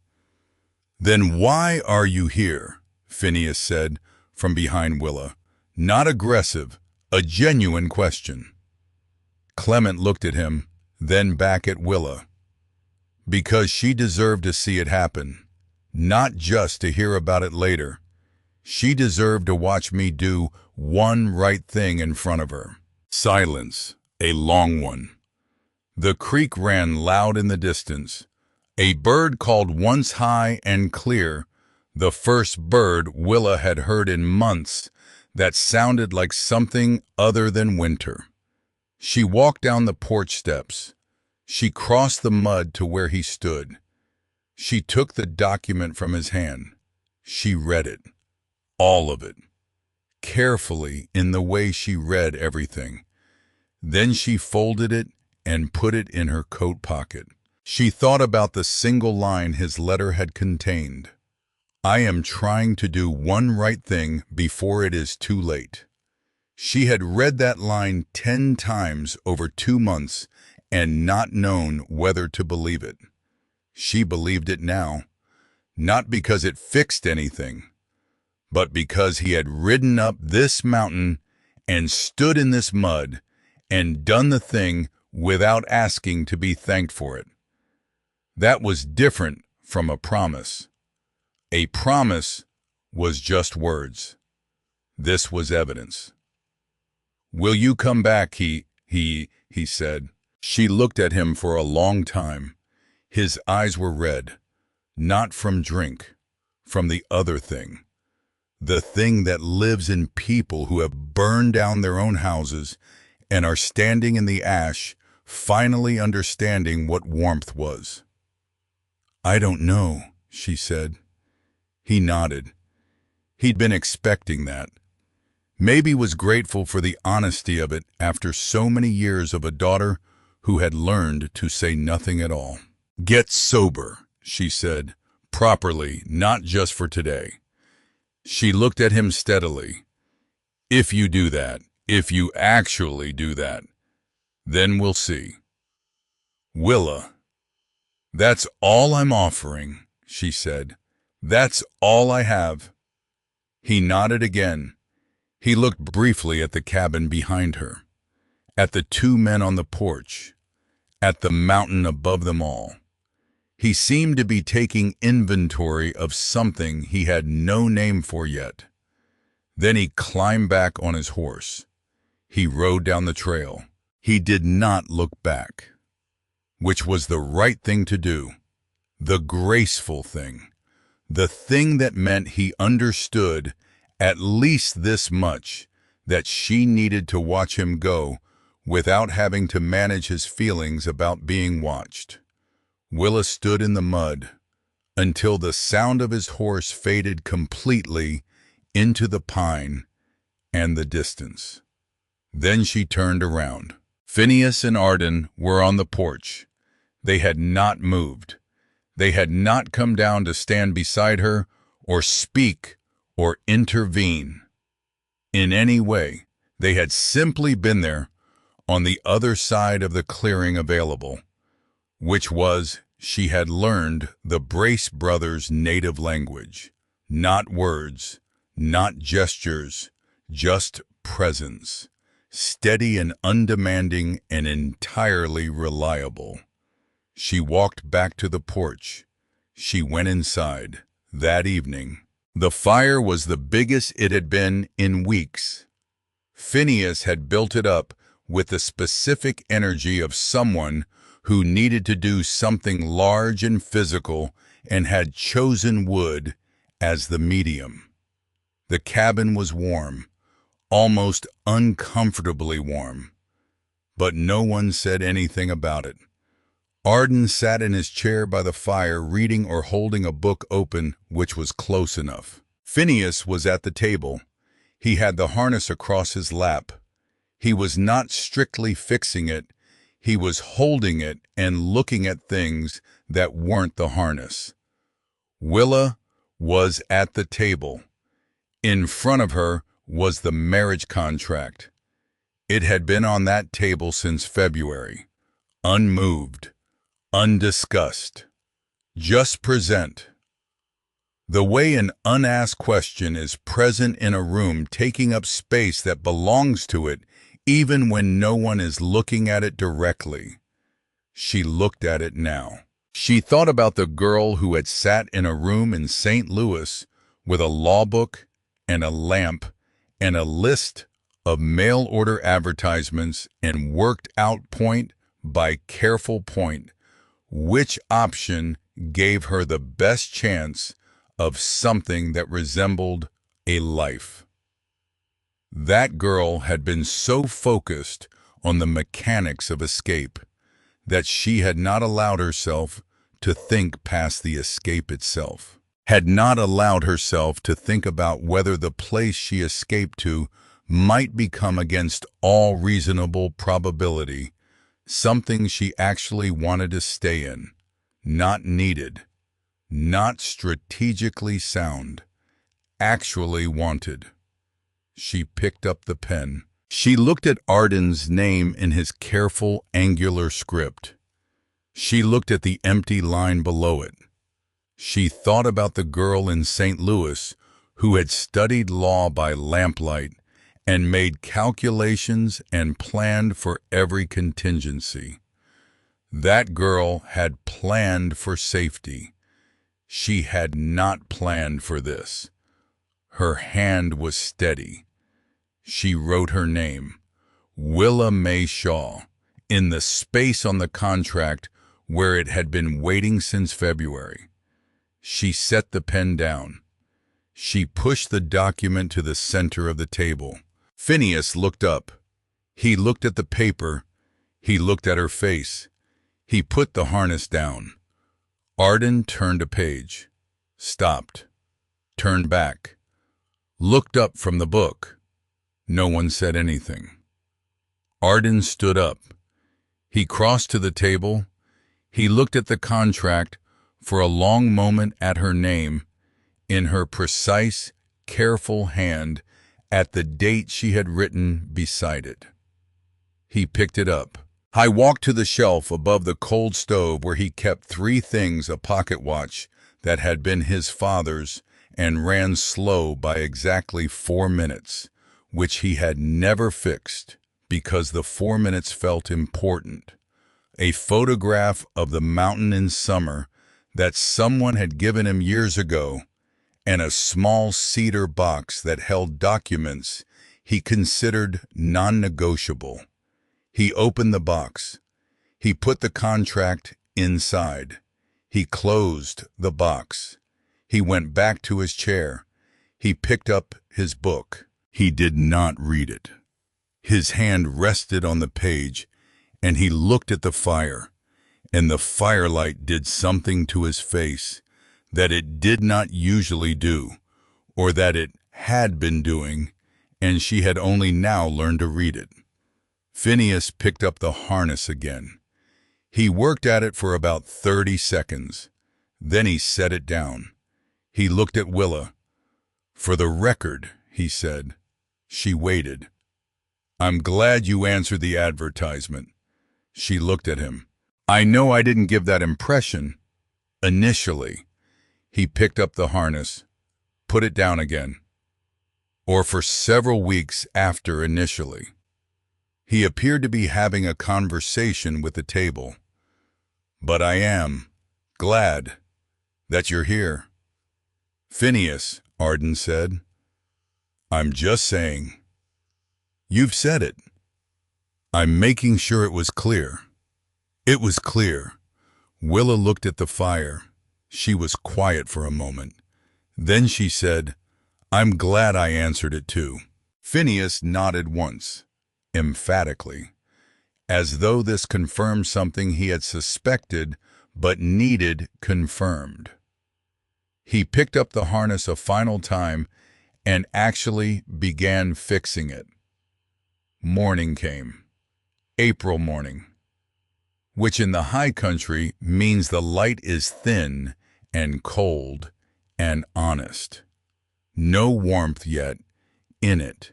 Then why are you here? Phineas said from behind Willa. Not aggressive, a genuine question. Clement looked at him, then back at Willa. Because she deserved to see it happen, not just to hear about it later. She deserved to watch me do one right thing in front of her. Silence, a long one. The creek ran loud in the distance. A bird called once high and clear, the first bird Willa had heard in months that sounded like something other than winter. She walked down the porch steps. She crossed the mud to where he stood. She took the document from his hand. She read it, all of it, carefully in the way she read everything. Then she folded it and put it in her coat pocket. She thought about the single line his letter had contained. I am trying to do one right thing before it is too late. She had read that line 10 times over 2 months and not known whether to believe it. She believed it now, not because it fixed anything, but because he had ridden up this mountain and stood in this mud and done the thing without asking to be thanked for it. That was different from a promise. A promise was just words. This was evidence. Will you come back, he said. She looked at him for a long time. His eyes were red, not from drink, from the other thing. The thing that lives in people who have burned down their own houses and are standing in the ash, finally understanding what warmth was. I don't know, she said. He nodded. He'd been expecting that. Maybe was grateful for the honesty of it after so many years of a daughter who had learned to say nothing at all. Get sober, she said, properly, not just for today. She looked at him steadily. If you do that, if you actually do that, then we'll see. Willa. That's all I'm offering, she said. That's all I have. He nodded again. He looked briefly at the cabin behind her, at the 2 men on the porch, at the mountain above them all. He seemed to be taking inventory of something he had no name for yet. Then he climbed back on his horse. He rode down the trail. He did not look back, which was the right thing to do, the graceful thing, the thing that meant he understood at least this much, that she needed to watch him go without having to manage his feelings about being watched. Willa stood in the mud until the sound of his horse faded completely into the pine and the distance. Then she turned around. Phineas and Arden were on the porch. They had not moved. They had not come down to stand beside her or speak or intervene in any way. They had simply been there on the other side of the clearing available, which was, she had learned the Brace brothers' native language. Not words, not gestures, just presence. Steady and undemanding and entirely reliable. She walked back to the porch. She went inside. That evening, the fire was the biggest it had been in weeks. Phineas had built it up with the specific energy of someone who needed to do something large and physical and had chosen wood as the medium. The cabin was warm, almost uncomfortably warm. but no one said anything about it. Arden sat in his chair by the fire, reading or holding a book open, which was close enough. Phineas was at the table. He had the harness across his lap. He was not strictly fixing it. He was holding it and looking at things that weren't the harness. Willa was at the table. In front of her was the marriage contract. It had been on that table since February, unmoved, undiscussed. Just present. The way an unasked question is present in a room, taking up space that belongs to it, even when no one is looking at it directly. She looked at it now. She thought about the girl who had sat in a room in St. Louis with a law book and a lamp and a list of mail-order advertisements and worked out point by careful point which option gave her the best chance of something that resembled a life. That girl had been so focused on the mechanics of escape that she had not allowed herself to think past the escape itself, had not allowed herself to think about whether the place she escaped to might become, against all reasonable probability, something she actually wanted to stay in, not needed, not strategically sound, actually wanted. She picked up the pen. She looked at Arden's name in his careful, angular script. She looked at the empty line below it. She thought about the girl in St. Louis who had studied law by lamplight and made calculations and planned for every contingency. That girl had planned for safety. She had not planned for this. Her hand was steady. She wrote her name, Willa May Shaw, in the space on the contract where it had been waiting since February. She set the pen down. She pushed the document to the center of the table. Phineas looked up. He looked at the paper. He looked at her face. He put the harness down. Arden turned a page, stopped, turned back, looked up from the book. No one said anything. Arden stood up. He crossed to the table. He looked at the contract for a long moment, at her name, in her precise, careful hand, at the date she had written beside it. He picked it up. I walked to the shelf above the cold stove where he kept three things: a pocket watch that had been his father's and ran slow by exactly 4 minutes, which he had never fixed because the 4 minutes felt important. A photograph of the mountain in summer that someone had given him years ago, and a small cedar box that held documents he considered non-negotiable. He opened the box. He put the contract inside. He closed the box. He went back to his chair. He picked up his book. He did not read it. His hand rested on the page, and he looked at the fire, and the firelight did something to his face that it did not usually do, or that it had been doing, and she had only now learned to read it. Phineas picked up the harness again. He worked at it for about 30 seconds. Then he set it down. He looked at Willa. "For the record," he said. She waited. "I'm glad you answered the advertisement." She looked at him. "I know I didn't give that impression initially." He picked up the harness, put it down again. "Or for several weeks after initially." He appeared to be having a conversation with the table. "But I am glad that you're here." "Phineas," Arden said. "I'm just saying." "You've said it." "I'm making sure it was clear." It was clear. Willa looked at the fire. She was quiet for a moment. Then she said, "I'm glad I answered it too." Phineas nodded once, emphatically. as though this confirmed something he had suspected but needed confirmed. He picked up the harness a final time and actually began fixing it. Morning came. April morning, which in the high country means the light is thin and cold and honest. No warmth yet in it,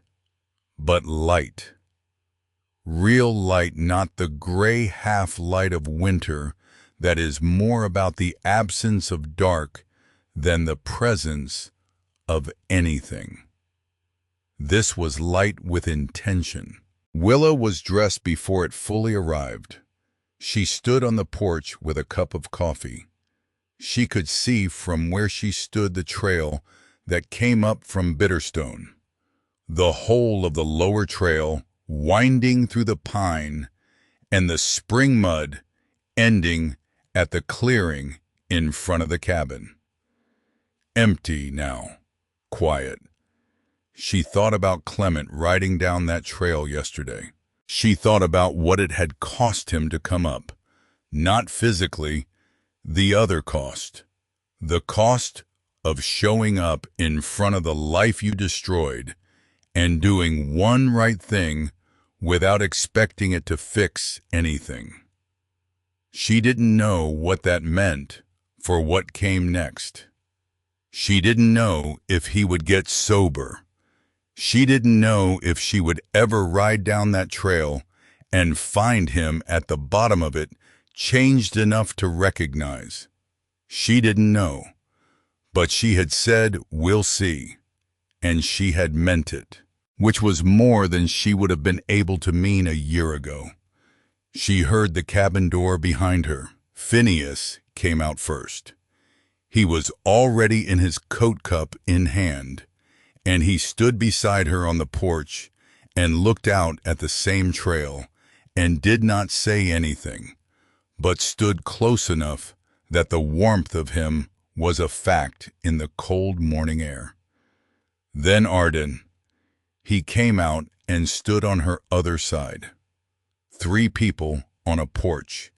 but light. Real light, not the gray half-light of winter that is more about the absence of dark than the presence of anything. This was light with intention. Willa was dressed before it fully arrived. She stood on the porch with a cup of coffee. She could see from where she stood the trail that came up from Bitterstone, the whole of the lower trail winding through the pine, and the spring mud ending at the clearing in front of the cabin. Empty now, quiet. She thought about Clement riding down that trail yesterday. She thought about what it had cost him to come up. Not physically, the other cost. The cost of showing up in front of the life you destroyed and doing one right thing without expecting it to fix anything. She didn't know what that meant for what came next. She didn't know if he would get sober. She didn't know if she would ever ride down that trail and find him at the bottom of it, changed enough to recognize. She didn't know, but she had said, "We'll see," and she had meant it, which was more than she would have been able to mean a year ago. She heard the cabin door behind her. Phineas came out first. He was already in his coat cup in hand, and he stood beside her on the porch and looked out at the same trail and did not say anything, but stood close enough that the warmth of him was a fact in the cold morning air. Then Arden. He came out and stood on her other side. 3 people on a porch,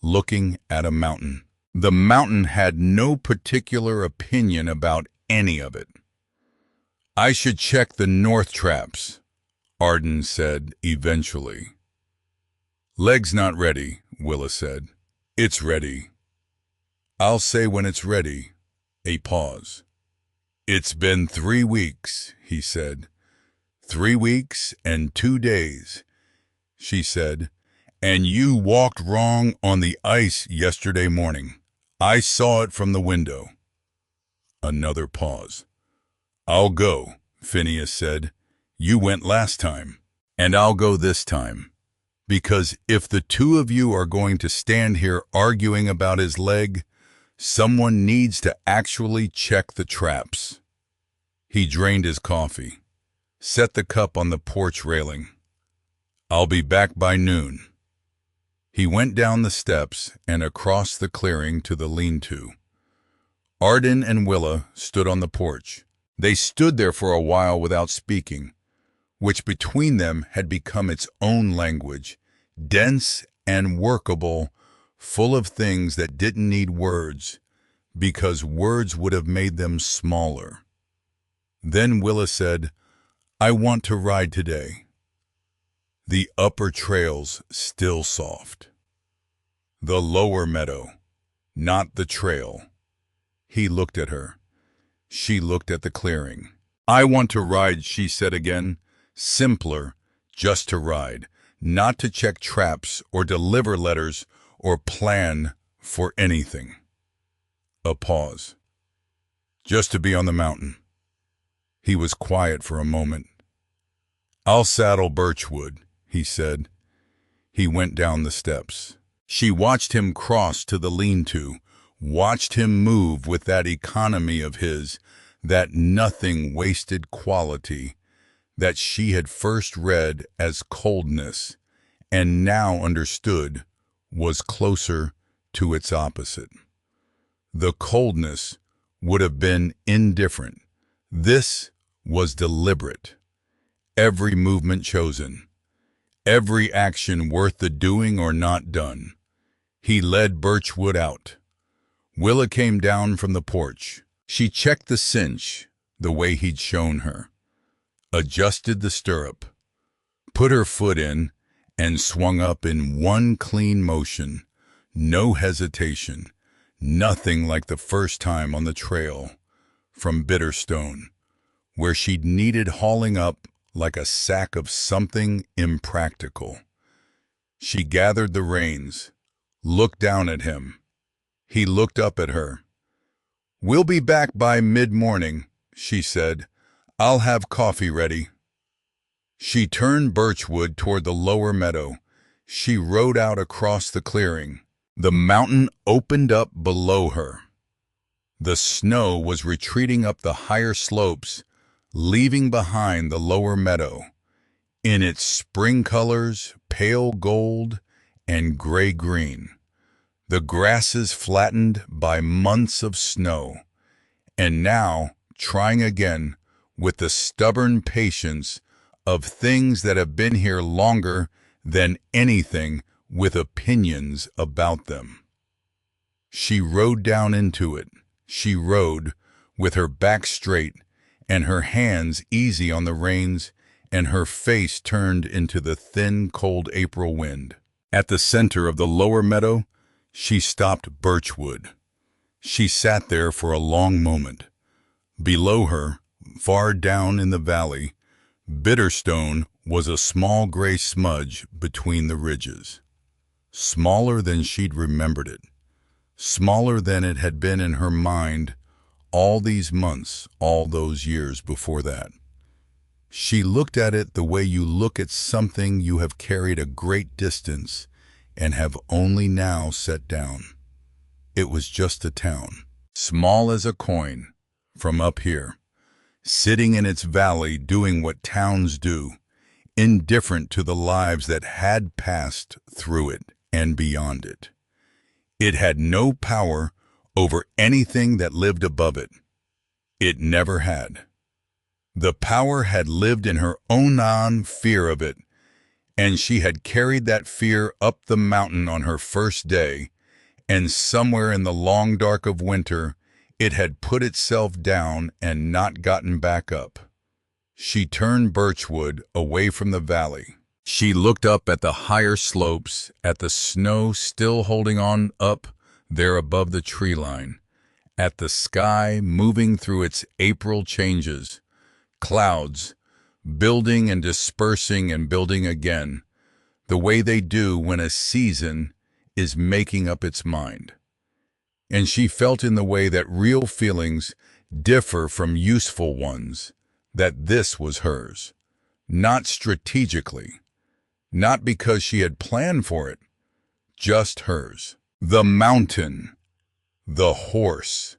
looking at a mountain. The mountain had no particular opinion about any of it. "I should check the north traps," Arden said eventually. "Leg's not ready," Willa said. "It's ready." "I'll say when it's ready." A pause. "It's been 3 weeks," he said. 3 weeks and 2 days, she said, "and you walked wrong on the ice yesterday morning. I saw it from the window." Another pause. "I'll go," Phineas said. "You went last time, and I'll go this time. Because if the 2 of you are going to stand here arguing about his leg, someone needs to actually check the traps." He drained his coffee, set the cup on the porch railing. "I'll be back by noon." He went down the steps and across the clearing to the lean-to. Arden and Willa stood on the porch. They stood there for a while without speaking, which between them had become its own language, dense and workable, full of things that didn't need words, because words would have made them smaller. Then Willa said, "I want to ride today." The upper trail's still soft. The lower meadow, not the trail. He looked at her. She looked at the clearing. "I want to ride," she said again. Simpler, just to ride, not to check traps or deliver letters or plan for anything. A pause. "Just to be on the mountain." He was quiet for a moment. "I'll saddle Birchwood," he said. He went down the steps. She watched him cross to the lean-to, watched him move with that economy of his, that nothing-wasted quality that she had first read as coldness and now understood was closer to its opposite. The coldness would have been indifferent. This was deliberate. Every movement chosen. every action worth the doing or not done. He led Birchwood out. Willa came down from the porch. She checked the cinch, the way he'd shown her, adjusted the stirrup, put her foot in, and swung up in one clean motion. No hesitation, nothing like the first time on the trail from Bitterstone, where she'd needed hauling up like a sack of something impractical. She gathered the reins, looked down at him. He looked up at her. "We'll be back by mid-morning," she said. "I'll have coffee ready." She turned Birchwood toward the lower meadow. She rode out across the clearing. The mountain opened up below her. The snow was retreating up the higher slopes, leaving behind the lower meadow, in its spring colors, pale gold and gray-green. The grasses flattened by months of snow, and now trying again with the stubborn patience of things that have been here longer than anything with opinions about them. She rode down into it. She rode with her back straight and her hands easy on the reins and her face turned into the thin, cold April wind. At the center of the lower meadow, she stopped Birchwood. She sat there for a long moment. Below her, far down in the valley, Bitterstone was a small gray smudge between the ridges. Smaller than she'd remembered it. Smaller than it had been in her mind all these months, all those years before that. She looked at it the way you look at something you have carried a great distance and have only now set down. It was just a town, small as a coin, from up here, sitting in its valley doing what towns do, indifferent to the lives that had passed through it and beyond it. It had no power over anything that lived above it. It never had. The power had lived in her own fear of it, and she had carried that fear up the mountain on her first day, and somewhere in the long dark of winter it had put itself down and not gotten back up. She turned Birchwood away from the valley. She looked up at the higher slopes, at the snow still holding on up there above the tree line, at the sky moving through its April changes, clouds building and dispersing and building again, the way they do when a season is making up its mind. And she felt in the way that real feelings differ from useful ones, that this was hers, not strategically, not because she had planned for it, just hers. The mountain, the horse,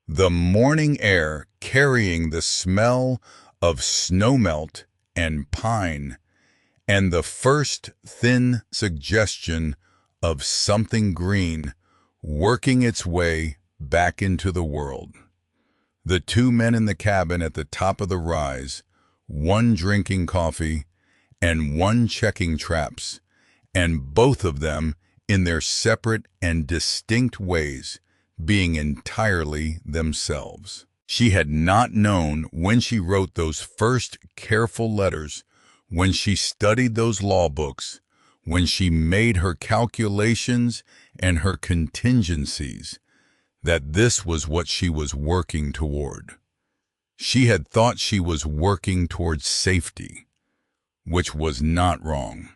the morning air carrying the smell of snowmelt and pine, and the first thin suggestion of something green working its way back into the world. The two men in the cabin at the top of the rise, one drinking coffee and one checking traps, and both of them in their separate and distinct ways, being entirely themselves. She had not known when she wrote those first careful letters, when she studied those law books, when she made her calculations and her contingencies, that this was what she was working toward. She had thought she was working towards safety, which was not wrong.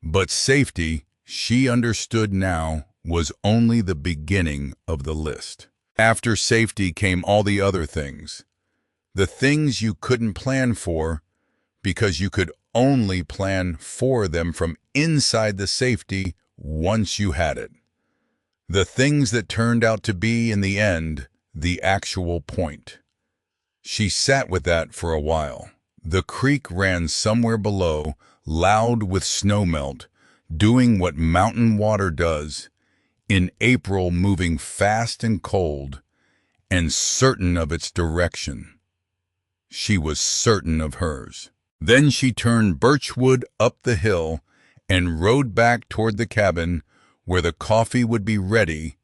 But safety, she understood now, was only the beginning of the list. After safety came all the other things. The things you couldn't plan for because you could only plan for them from inside the safety once you had it. The things that turned out to be, in the end, the actual point. She sat with that for a while. The creek ran somewhere below, loud with snowmelt, doing what mountain water does, in April moving fast and cold, and certain of its direction. She was certain of hers. Then she turned Birchwood up the hill and rode back toward the cabin where the coffee would be ready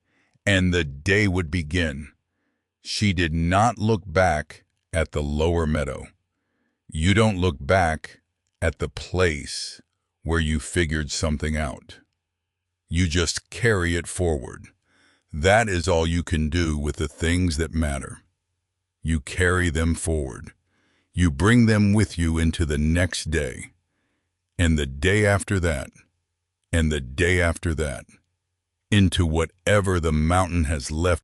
and the day would begin. She did not look back at the lower meadow. You don't look back at the place where you figured something out. You just carry it forward. That is all you can do with the things that matter. You carry them forward. You bring them with you into the next day, and the day after that, and the day after that, into whatever the mountain has left